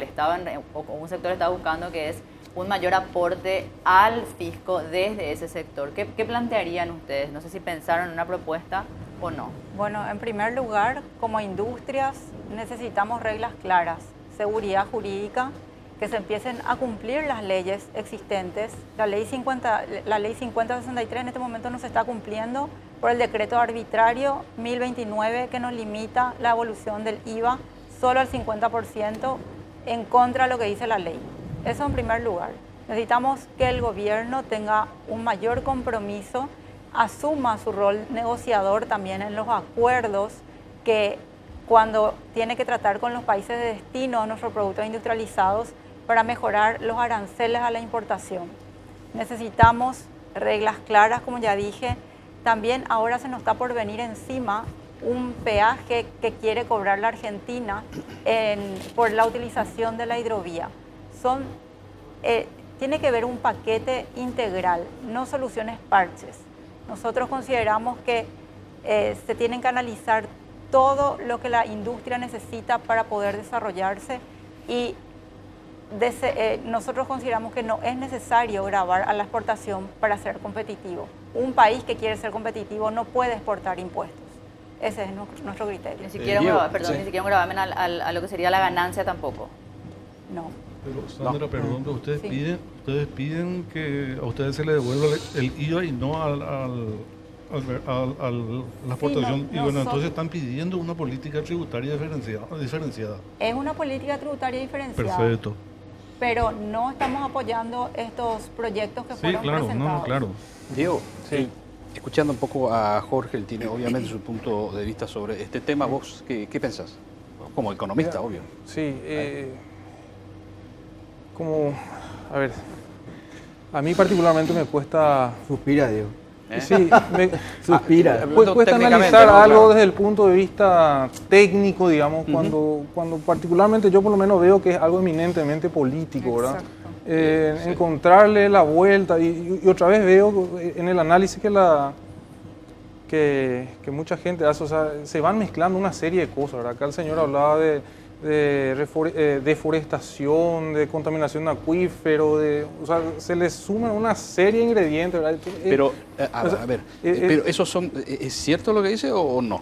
un sector está buscando, que es un mayor aporte al fisco desde ese sector? ¿Qué plantearían ustedes? No sé si pensaron en una propuesta o no. Bueno, en primer lugar, como industrias necesitamos reglas claras, seguridad jurídica, que se empiecen a cumplir las leyes existentes. La ley 5063 en este momento no se está cumpliendo por el decreto arbitrario 1029 que nos limita la evolución del IVA solo al 50% en contra de lo que dice la ley. Eso en primer lugar. Necesitamos que el gobierno tenga un mayor compromiso, asuma su rol negociador también en los acuerdos que cuando tiene que tratar con los países de destino de nuestros productos industrializados para mejorar los aranceles a la importación. Necesitamos reglas claras, como ya dije. También ahora se nos está por venir encima un peaje que quiere cobrar la Argentina por la utilización de la hidrovía. Tiene que haber un paquete integral, no soluciones parches. Nosotros consideramos que se tienen que analizar todo lo que la industria necesita para poder desarrollarse y nosotros consideramos que no es necesario gravar a la exportación para ser competitivo. Un país que quiere ser competitivo no puede exportar impuestos. Ese es nuestro criterio. Ni siquiera un gravamen a lo que sería la ganancia tampoco. No. Pero Sandra, perdón, pero ustedes piden que a ustedes se les devuelva el IVA y no la exportación. Y bueno, nosotros- entonces están pidiendo una política tributaria diferenciada. Es una política tributaria diferenciada. Perfecto. Pero no estamos apoyando estos proyectos que Sí, fueron claro, presentados. claro. Diego, Sí. escuchando un poco a Jorge, él tiene obviamente su punto de vista sobre este tema. ¿Vos qué pensás? Como economista, obvio. Sí, a ver, a mí particularmente me cuesta, Suspira, Diego. sí, me, Suspira. Hablando cuesta técnicamente, analizar ¿no? algo Claro. desde el punto de vista técnico, digamos, cuando particularmente yo por lo menos veo que es algo eminentemente político, ¿verdad? Exacto. Sí. Encontrarle la vuelta y otra vez veo en el análisis que mucha gente hace, o sea, se van mezclando una serie de cosas, ¿verdad? Acá el señor hablaba de deforestación, de contaminación de acuífero, o sea, se le suman una serie de ingredientes, ¿verdad? Pero, o sea, a ver, pero esos son, ¿es cierto lo que dice o no?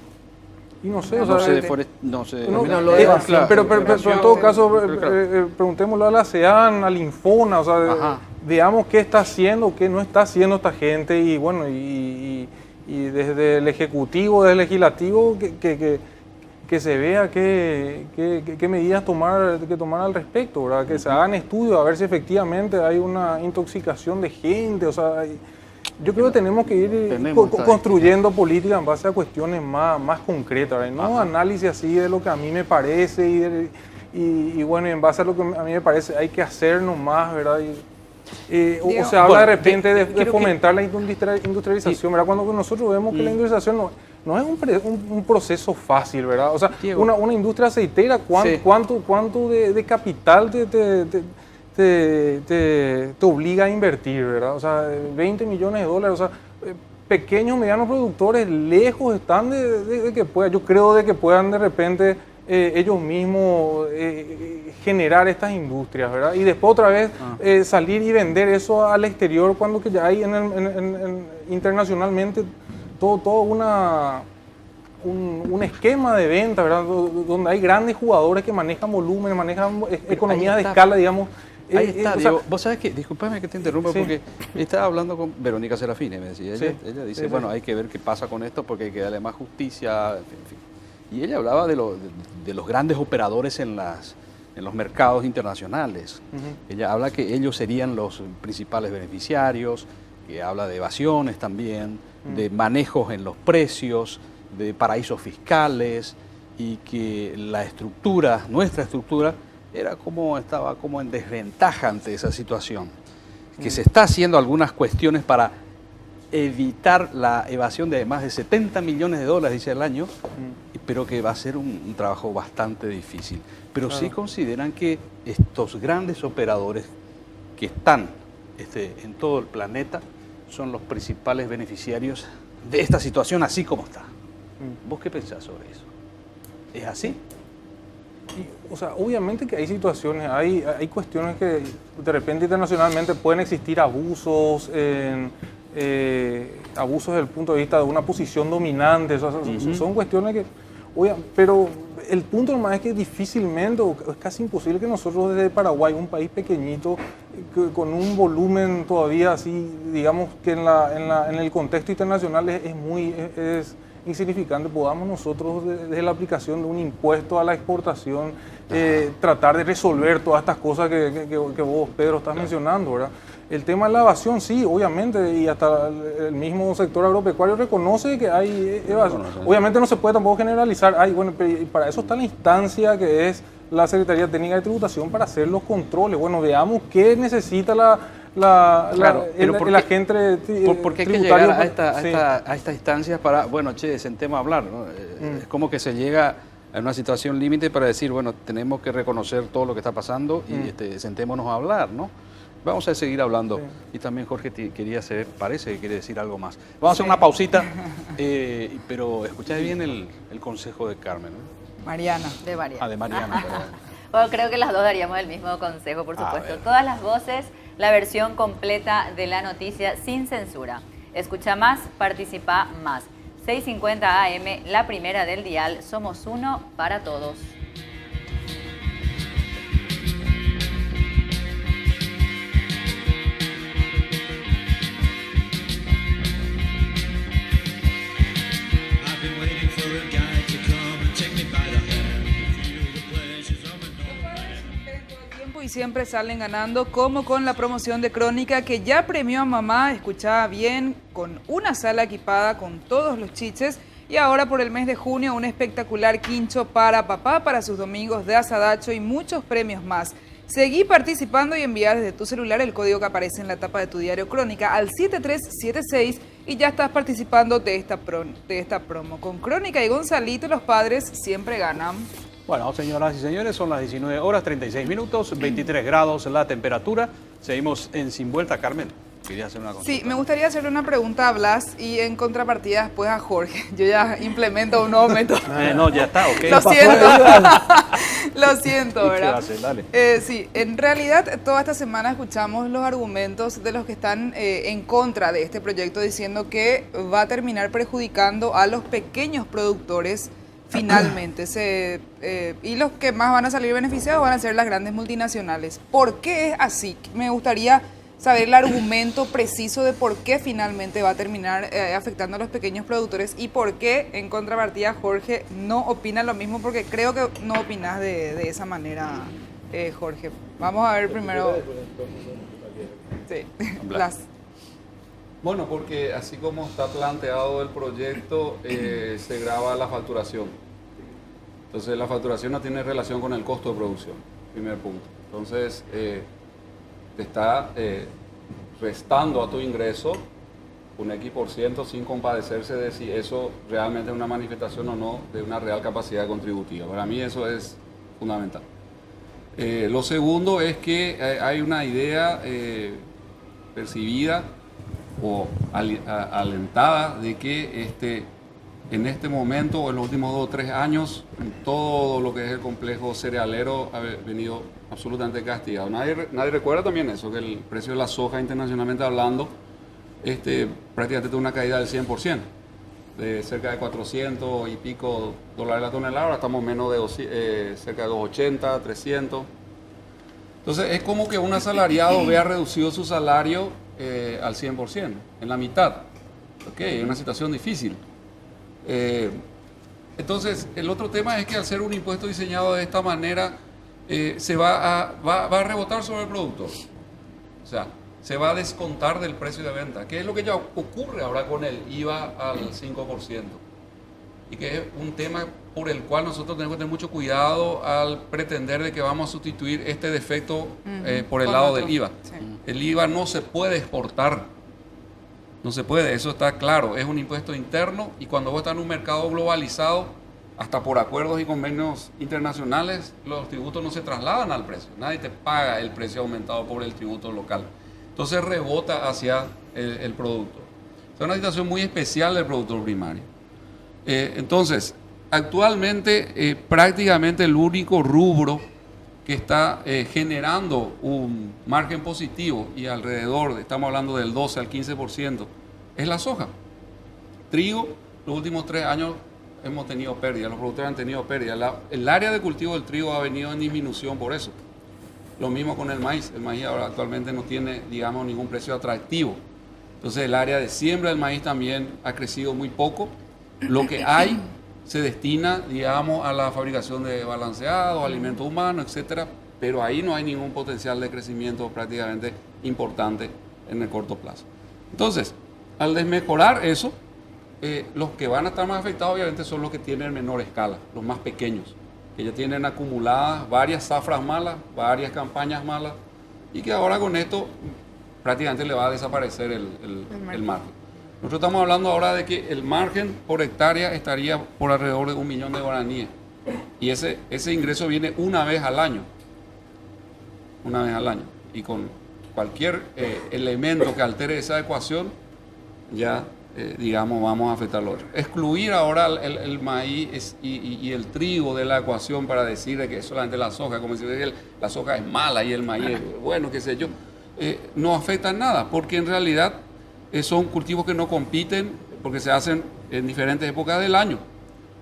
y no sé, o No sea, no sé. no, También habló de evasión. claro, pero en todo caso, claro. preguntémosle a la CEAN, al Infona, o sea, Ajá. veamos qué está haciendo, qué no está haciendo esta gente, y bueno, y desde el Ejecutivo, desde el Legislativo, que se vea qué medidas tomar al respecto, ¿verdad? Que se hagan estudios a ver si efectivamente hay una intoxicación de gente, o sea, yo creo que tenemos que ir construyendo política en base a cuestiones más concretas, ¿verdad? No análisis así de lo que a mí me parece y bueno, en base a lo que a mí me parece hay que hacer nomás, ¿verdad? O se habla de repente de fomentar la industrialización, ¿verdad? Cuando nosotros vemos que la industrialización no es un proceso fácil, ¿verdad? O sea, Diego. una industria aceitera, ¿cuánto de capital te obliga a invertir, ¿verdad? O sea, 20 millones de dólares, o sea, pequeños, medianos productores lejos están de que puedan, yo creo de que puedan de repente ellos mismos generar estas industrias, ¿verdad? Y después otra vez salir y vender eso al exterior cuando que ya hay internacionalmente todo un esquema de venta, ¿verdad? Donde hay grandes jugadores que manejan volumen, manejan economía de escala, digamos. Ahí está, o sea, Diego. Vos sabés que, disculpame que te interrumpa, Sí. porque estaba hablando con Verónica Serafine, me decía. Ella dice, Sí, bueno, sí. hay que ver qué pasa con esto porque hay que darle más justicia, en fin. Y ella hablaba de los grandes operadores en los mercados internacionales. Ella habla que ellos serían los principales beneficiarios, que habla de evasiones también, de manejos en los precios, de paraísos fiscales, y que la estructura, nuestra estructura, estaba como en desventaja ante esa situación. Que se está haciendo algunas cuestiones para evitar la evasión de más de 70 millones de dólares, dice el año, pero que va a ser un trabajo bastante difícil. Pero sí consideran que estos grandes operadores que están en todo el planeta son los principales beneficiarios de esta situación así como está. ¿Vos qué pensás sobre eso? ¿Es así? O sea, obviamente que hay situaciones, hay cuestiones que de repente internacionalmente pueden existir abusos, abusos desde el punto de vista de una posición dominante, o sea, son cuestiones que, pero el punto nomás es que difícilmente, o es casi imposible que nosotros desde Paraguay, un país pequeñito, con un volumen todavía así, digamos que en el contexto internacional es insignificante, podamos nosotros desde la aplicación de un impuesto a la exportación tratar de resolver todas estas cosas que vos, Pedro, estás mencionando, ¿verdad? El tema de la evasión, sí, obviamente, y hasta el mismo sector agropecuario reconoce que hay evasión. Obviamente no se puede tampoco generalizar, pero para eso está la instancia que es la Secretaría Técnica de Tributación para hacer los controles. Bueno, veamos qué necesita el agente porque hay que tributario. llegar a estas instancias para, bueno, sentemos a hablar, ¿no? Es como que se llega a una situación límite para decir, bueno, tenemos que reconocer todo lo que está pasando y sentémonos a hablar, ¿no? Vamos a seguir hablando. Y también Jorge parece que quiere decir algo más. Vamos a hacer una pausita, pero escuchad bien el consejo de Carmen, ¿no? Mariana. De Mariana. De Mariana, perdón. Bueno, creo que las dos daríamos el mismo consejo, por A supuesto. ver. Todas las voces, la versión completa de la noticia sin censura. Escucha más, participa más. 650 AM, la primera del dial. Somos uno para todos. siempre salen ganando, como con la promoción de Crónica que ya premió a mamá, escuchaba bien, con una sala equipada con todos los chiches. Y ahora por el mes de junio un espectacular quincho para papá, para sus domingos de asadacho y muchos premios más. Seguí participando y envía desde tu celular el código que aparece en la tapa de tu diario Crónica al 7376 y ya estás participando de esta promo. Con Crónica y Gonzalito los padres siempre ganan. Bueno, señoras y señores, son las 19 horas 36 minutos, 23 grados la temperatura. Seguimos en Sin Vuelta. Carmen, quería hacer una consulta. Sí, me gustaría hacerle una pregunta a Blas y en contrapartida después a Jorge. Yo ya implemento un nuevo método. No, ya está, ok. Lo siento. Lo siento, ¿verdad? ¿Qué va a hacer? Dale. Sí, en realidad toda esta semana escuchamos los argumentos de los que están en contra de este proyecto diciendo que va a terminar perjudicando a los pequeños productores finalmente. Y los que más van a salir beneficiados van a ser las grandes multinacionales. ¿Por qué es así? Me gustaría saber el argumento preciso de por qué finalmente va a terminar afectando a los pequeños productores y por qué, en contrapartida, Jorge no opina lo mismo, porque creo que no opinas de esa manera, Jorge. Vamos a ver primero. Sí, Blas. Bueno, porque así como está planteado el proyecto, se graba la facturación. Entonces, la facturación no tiene relación con el costo de producción, primer punto. Entonces, te está restando a tu ingreso un X% sin compadecerse de si eso realmente es una manifestación o no de una real capacidad contributiva. Para mí eso es fundamental. Lo segundo es que hay una idea percibida o alentada de que en este momento o en los últimos 2 o 3 años todo lo que es el complejo cerealero ha venido absolutamente castigado. Nadie recuerda también eso, que el precio de la soja internacionalmente hablando prácticamente tuvo una caída del 100%, de cerca de 400 y pico dólares la tonelada, ahora estamos menos de cerca de 280, 300. Entonces es como que un asalariado vea reducido su salario al 100%, en la mitad. Es una situación difícil. Entonces, el otro tema es que al ser un impuesto diseñado de esta manera, se va a rebotar sobre el productor. O sea, se va a descontar del precio de venta, que es lo que ya ocurre ahora con el IVA al 5%. Y que es un tema por el cual nosotros tenemos que tener mucho cuidado al pretender de que vamos a sustituir este defecto por el lado del IVA. Sí. El IVA no se puede exportar. No se puede, eso está claro, es un impuesto interno y cuando vos estás en un mercado globalizado, hasta por acuerdos y convenios internacionales, los tributos no se trasladan al precio. Nadie te paga el precio aumentado por el tributo local. Entonces rebota hacia el producto. Es una situación muy especial del productor primario. Entonces, actualmente prácticamente el único rubro que está generando un margen positivo y alrededor, estamos hablando del 12 al 15%, es la soja. Trigo, los últimos 3 años hemos tenido pérdidas, los productores han tenido pérdidas. El área de cultivo del trigo ha venido en disminución por eso. Lo mismo con el maíz ahora actualmente no tiene, digamos, ningún precio atractivo. Entonces el área de siembra del maíz también ha crecido muy poco. Lo que hay se destina, digamos, a la fabricación de balanceados, alimentos humanos, etcétera, pero ahí no hay ningún potencial de crecimiento prácticamente importante en el corto plazo. Entonces, al desmejorar eso, los que van a estar más afectados obviamente son los que tienen menor escala, los más pequeños, que ya tienen acumuladas varias zafras malas, varias campañas malas, y que ahora con esto prácticamente le va a desaparecer el margen. Nosotros estamos hablando ahora de que el margen por hectárea estaría por alrededor de 1 millón de guaraníes. Y ese ingreso viene una vez al año. Una vez al año. Y con cualquier elemento que altere esa ecuación, ya, digamos, vamos a afectar lo otro. Excluir ahora el maíz y el trigo de la ecuación para decir de que es solamente la soja, como decir que la soja es mala y el maíz es bueno, qué sé yo, no afecta en nada, porque en realidad son cultivos que no compiten porque se hacen en diferentes épocas del año,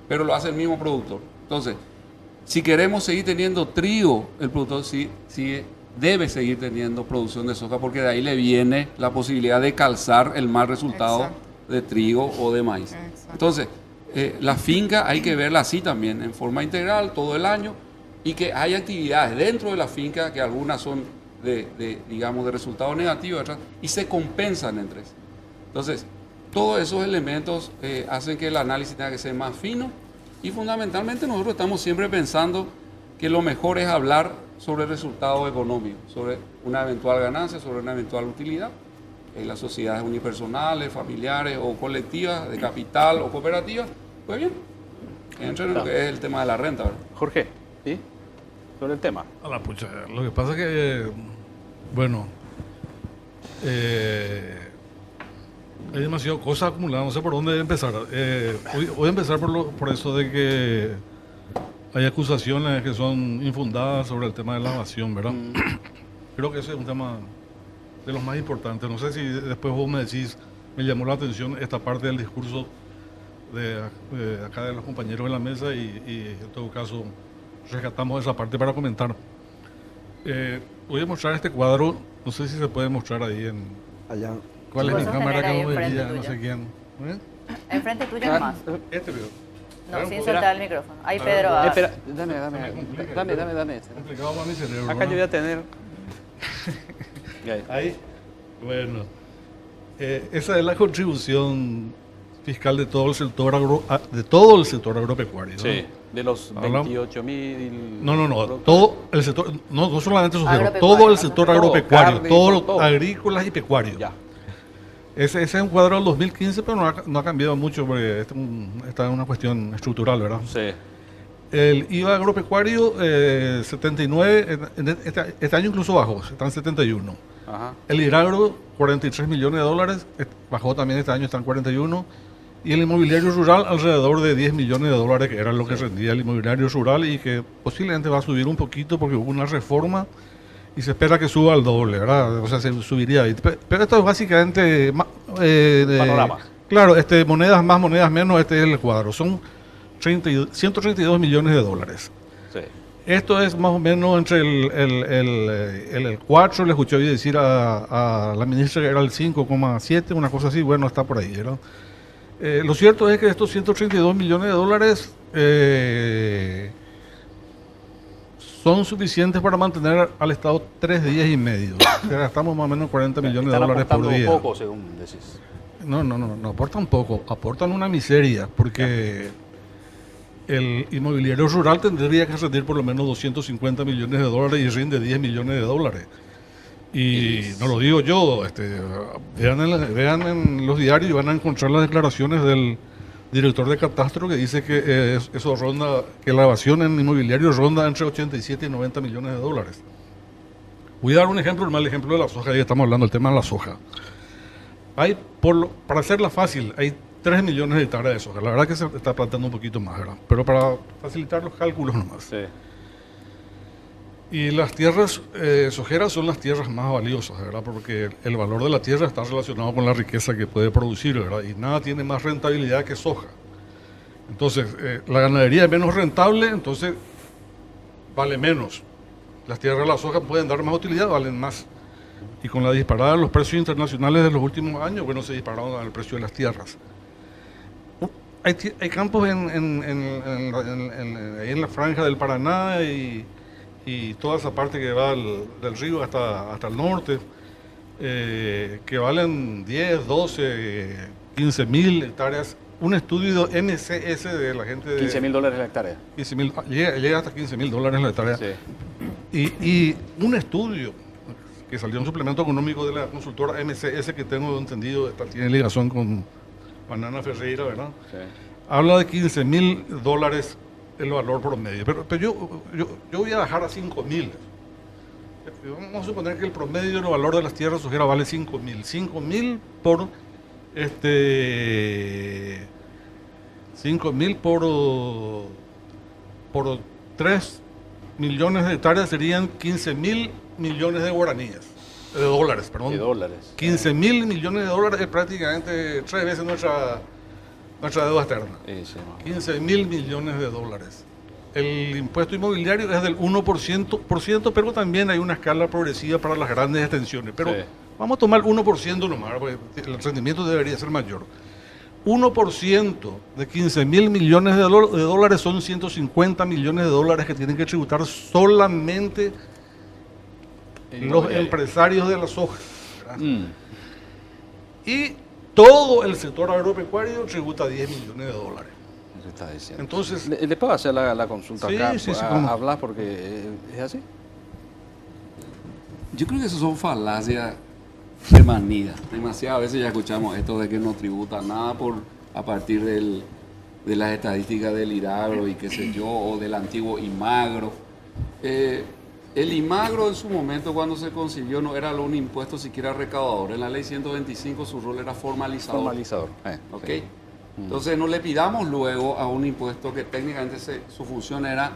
pero lo hace el mismo productor. Entonces, si queremos seguir teniendo trigo, el productor sí debe seguir teniendo producción de soja, porque de ahí le viene la posibilidad de calzar el mal resultado de trigo o de maíz. Entonces, la finca hay que verla así también, en forma integral todo el año, y que hay actividades dentro de la finca, que algunas son digamos, de resultados negativos y se compensan entre sí. Entonces, todos esos elementos hacen que el análisis tenga que ser más fino y fundamentalmente nosotros estamos siempre pensando que lo mejor es hablar sobre el resultado económico, sobre una eventual ganancia, sobre una eventual utilidad. En las sociedades unipersonales, familiares o colectivas, de capital o cooperativas, pues bien, entra en lo que es el tema de la renta, ¿verdad? Jorge, ¿sí? Sobre el tema. A la pucha, lo que pasa es que, bueno, hay demasiadas cosas acumuladas, no sé por dónde empezar. Voy a empezar por eso de que hay acusaciones que son infundadas sobre el tema de la evasión, ¿verdad? Creo que ese es un tema de los más importantes. No sé si después vos me decís, me llamó la atención esta parte del discurso de acá de los compañeros en la mesa y en todo caso rescatamos esa parte para comentar. Voy a mostrar este cuadro, no sé si se puede mostrar ahí en... Allá. ¿Cuál Sí, es mi vos cámara sostener ahí que vos enfrente veías? No tuyo. sé quién. Enfrente tuyo nomás. Este veo. No, sin soltar el micrófono. Ahí Pedro. Espera, dame. Complicado para mi cerebro. Acá ¿no? yo voy a tener... Ahí, bueno, esa es la contribución fiscal de todo el sector agropecuario. ¿no? Sí, de los Hablamos- 28.000... No, todo el sector, no solamente eso, Agropecuario, todo el ¿no? sector Todo, agropecuario, carne, todos todo. los agrícolas y pecuarios. Ya. Ese es un cuadro del 2015, pero no ha cambiado mucho porque esta es una cuestión estructural, ¿verdad? Sí. El IVA agropecuario, 79, este año incluso bajó, está en 71. Ajá. El Iragro, 43 millones de dólares, bajó también este año, está en 41. Y el inmobiliario rural, alrededor de 10 millones de dólares, que era lo que rendía el inmobiliario rural y que posiblemente va a subir un poquito porque hubo una reforma y se espera que suba al doble, ¿verdad? O sea, se subiría ahí. Pero esto es básicamente... Panorama. Claro, monedas más, monedas menos, este es el cuadro. Son 132 millones de dólares. Sí. Esto es más o menos entre el 4, le escuché hoy decir a la ministra que era el 5,7, una cosa así, bueno, está por ahí, ¿verdad? Lo cierto es que estos 132 millones de dólares son suficientes para mantener al Estado 3 días y medio. O sea, gastamos más o menos 40 millones de Están dólares por apostando día. poco, según decís. No aportan poco, aportan una miseria, porque el inmobiliario rural tendría que rendir por lo menos 250 millones de dólares y rinde 10 millones de dólares. Y no lo digo yo, vean en los diarios y van a encontrar las declaraciones del director de catastro que dice que eso ronda, que la evasión en inmobiliario ronda entre 87 y 90 millones de dólares. Voy a dar un ejemplo, el mal ejemplo de la soja, ya estamos hablando del tema de la soja. Para hacerla fácil, hay 3 millones de hectáreas de soja. La verdad que se está plantando un poquito más, ¿verdad? Pero para facilitar los cálculos nomás. Sí. Y las tierras sojeras son las tierras más valiosas, ¿verdad? Porque el valor de la tierra está relacionado con la riqueza que puede producir, ¿verdad? Y nada tiene más rentabilidad que soja. Entonces, la ganadería es menos rentable, entonces vale menos. Las tierras de la soja pueden dar más utilidad, valen más. Y con la disparada de los precios internacionales de los últimos años, bueno, se dispararon el precio de las tierras. Hay campos ahí en la franja del Paraná y toda esa parte que va del río hasta el norte, que valen 10, 12, 15 mil hectáreas. Un estudio MCS de la gente de... $15.000 la hectárea. 15.000, llega hasta $15.000 la hectárea. Sí. Y un estudio que salió en un suplemento económico de la consultora MCS, que tengo entendido, tiene ligación con Banana Ferreira, ¿verdad? Sí. Habla de $15.000 el valor promedio. Pero yo voy a bajar a 5.000. Vamos a suponer que el promedio del valor de las tierras sojeras vale 5.000. 5.000 por 5.000 por 3 millones de hectáreas serían 15.000 millones de dólares, perdón. De dólares. 15.000 millones de dólares es prácticamente 3 veces nuestra deuda externa. Sí, sí, no. 15.000 millones de dólares. El impuesto inmobiliario es del 1%, pero también hay una escala progresiva para las grandes extensiones. Pero Sí. vamos a tomar 1% nomás, porque el rendimiento debería ser mayor. 1% de 15.000 millones de dólares son 150 millones de dólares que tienen que tributar solamente los empresarios de la soja. Y todo el sector agropecuario tributa 10 millones de dólares. Eso está diciendo. Entonces, ¿Le puedo hacer la consulta Sí, acá? sí, sí, cómo no. Hablar porque es así. Yo creo que eso son falacias remanidas. Demasiadas veces ya escuchamos esto de que no tributa nada a partir de las estadísticas del IRAGRO y qué sé yo, o del antiguo IMAGRO. El IMAGRO en su momento cuando se concibió no era un impuesto siquiera recaudador. En la ley 125 su rol era formalizador. Formalizador. ¿Ok? Sí. Entonces no le pidamos luego a un impuesto que técnicamente su función era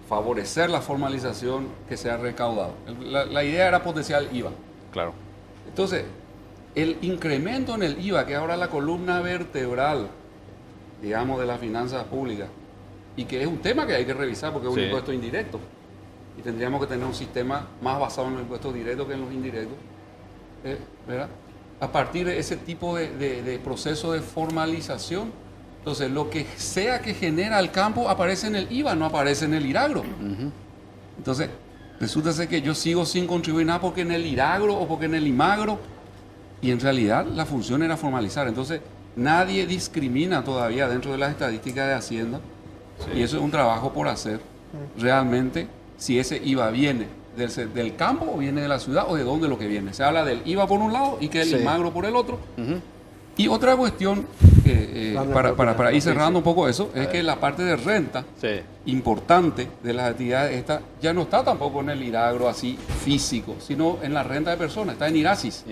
favorecer la formalización que sea recaudado. La idea era potenciar el IVA. Claro. Entonces, el incremento en el IVA, que es ahora la columna vertebral, digamos, de las finanzas públicas, y que es un tema que hay que revisar porque es un Sí. impuesto indirecto, y tendríamos que tener un sistema más basado en los impuestos directos que en los indirectos, ¿verdad? A partir de ese tipo de proceso de formalización, entonces lo que sea que genera el campo aparece en el IVA, no aparece en el IRAGRO. Entonces, resulta ser que yo sigo sin contribuir nada porque en el IRAGRO o porque en el IMAGRO, y en realidad la función era formalizar. Entonces, nadie discrimina todavía dentro de las estadísticas de Hacienda, y eso es un trabajo por hacer, realmente, si ese IVA viene del campo o viene de la ciudad o de dónde lo que viene. Se habla del IVA por un lado y que el IMAGRO por el otro. Y otra cuestión, para ir cerrando un poco eso, es que la parte de renta importante de las actividades estas ya no está tampoco en el IRAGRO así físico, sino en la renta de personas, está en IRASIS.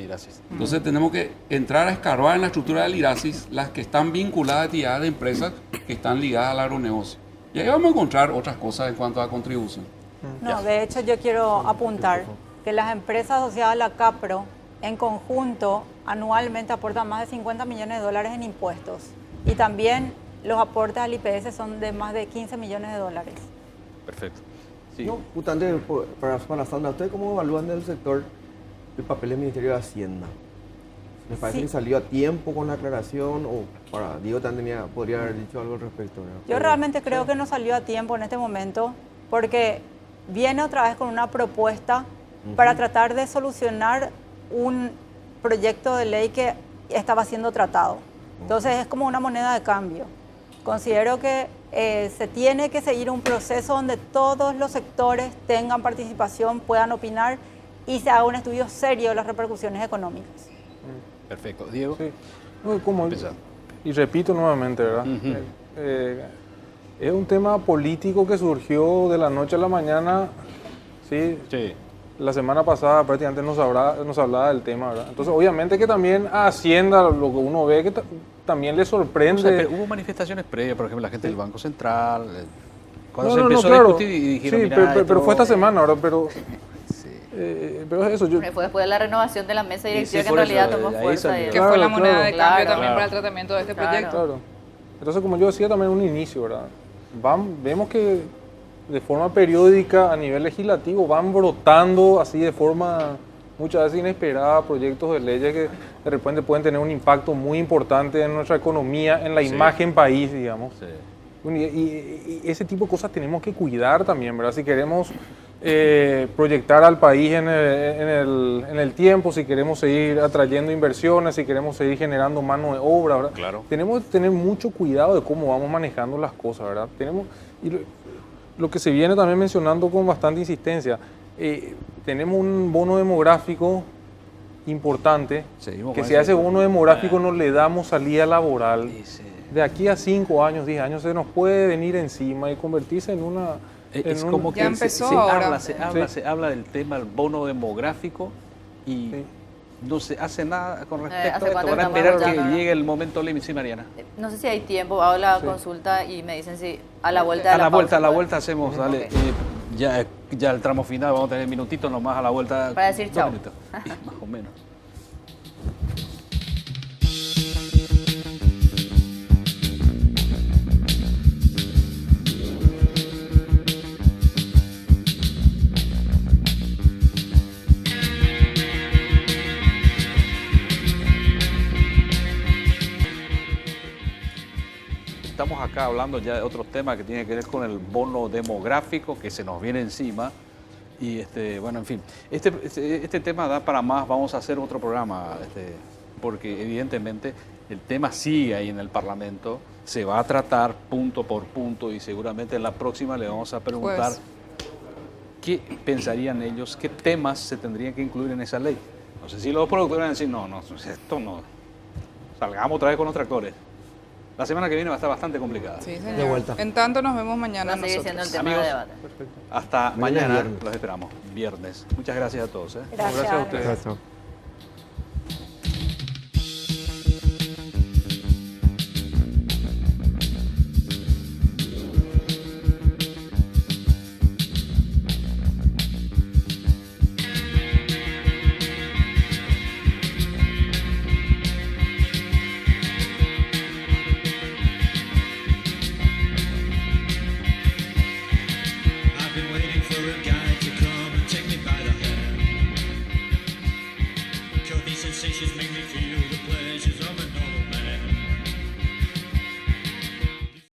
Entonces tenemos que entrar a escarbar en la estructura del IRASIS las que están vinculadas a actividades de empresas que están ligadas al agronegocio. Y ahí vamos a encontrar otras cosas en cuanto a contribución. No, de hecho yo quiero apuntar que las empresas asociadas a la CAPRO en conjunto anualmente aportan más de 50 millones de dólares en impuestos y también los aportes al IPS son de más de 15 millones de dólares. Perfecto. Sí. No, justamente para Sandra, ¿ustedes cómo evalúan del sector el papel del Ministerio de Hacienda? ¿Les parece que salió a tiempo con la aclaración o para Diego también podría haber dicho algo al respecto? ¿verdad? Yo realmente creo que no salió a tiempo en este momento porque viene otra vez con una propuesta para tratar de solucionar un proyecto de ley que estaba siendo tratado. Entonces es como una moneda de cambio. Considero que se tiene que seguir un proceso donde todos los sectores tengan participación, puedan opinar y se haga un estudio serio de las repercusiones económicas. Perfecto. Diego. Sí. No, y repito nuevamente, ¿verdad? Es un tema político que surgió de la noche a la mañana, ¿sí? Sí. La semana pasada prácticamente nos hablaba del tema, ¿verdad? Entonces, obviamente que también a Hacienda, lo que uno ve, que también le sorprende. O sea, pero hubo manifestaciones previas, por ejemplo, la gente del Banco Central, cuando se No, empezó claro. a discutir y dijeron, sí, mira, pero fue esta semana, ¿verdad? Pero es eso. Fue después de la renovación de la mesa directiva sí, que en por eso, realidad de tomó ahí fuerza. salió. Que fue la Claro, moneda de claro. cambio también Claro. para el tratamiento de este Claro. proyecto. Claro. Entonces, como yo decía, también un inicio, ¿verdad? Vemos que de forma periódica a nivel legislativo van brotando así de forma muchas veces inesperada proyectos de leyes que de repente pueden tener un impacto muy importante en nuestra economía, en la imagen país, digamos. Sí. Bueno, y ese tipo de cosas tenemos que cuidar también, ¿verdad? Si queremos proyectar al país en el tiempo, si queremos seguir atrayendo inversiones, si queremos seguir generando mano de obra, ¿verdad? Claro. Tenemos que tener mucho cuidado de cómo vamos manejando las cosas, ¿verdad? Lo que se viene también mencionando con bastante insistencia, tenemos un bono demográfico importante, Seguimos que con si a ese- ese bono demográfico no le damos salida laboral, Sí. de aquí a 5 años, 10 años, se nos puede venir encima y convertirse en una... Es en como un- que Ya empezó se ahora. habla, Sí. se habla del tema del bono demográfico y Sí. no se hace nada con respecto ¿hace a esto. cuánto Van a estamos esperar que escuchando? llegue el momento límite, sí, Mariana. No sé si hay tiempo, hago la consulta y me dicen si a la vuelta de A la vuelta, pausa, vuelta hacemos, dale. Ok. Ya el tramo final, vamos a tener minutitos nomás a la vuelta. Para decir 2 chao. minutos, más o menos. estamos acá hablando ya de otros temas que tienen que ver con el bono demográfico que se nos viene encima. Y bueno, en fin, este tema da para más, vamos a hacer otro programa, porque evidentemente el tema sigue ahí en el Parlamento, se va a tratar punto por punto y seguramente en la próxima le vamos a preguntar qué pensarían ellos, qué temas se tendrían que incluir en esa ley. No sé si los productores van a decir, no, esto no, salgamos otra vez con los tractores. La semana que viene va a estar bastante complicada. Sí, señor. De vuelta. En tanto, nos vemos mañana Va a seguir siendo el nosotros. tema de Amigos, debate. Hasta Mañana mañana, viernes. los esperamos, viernes. Muchas gracias a todos. Gracias a ustedes. Chao, chao.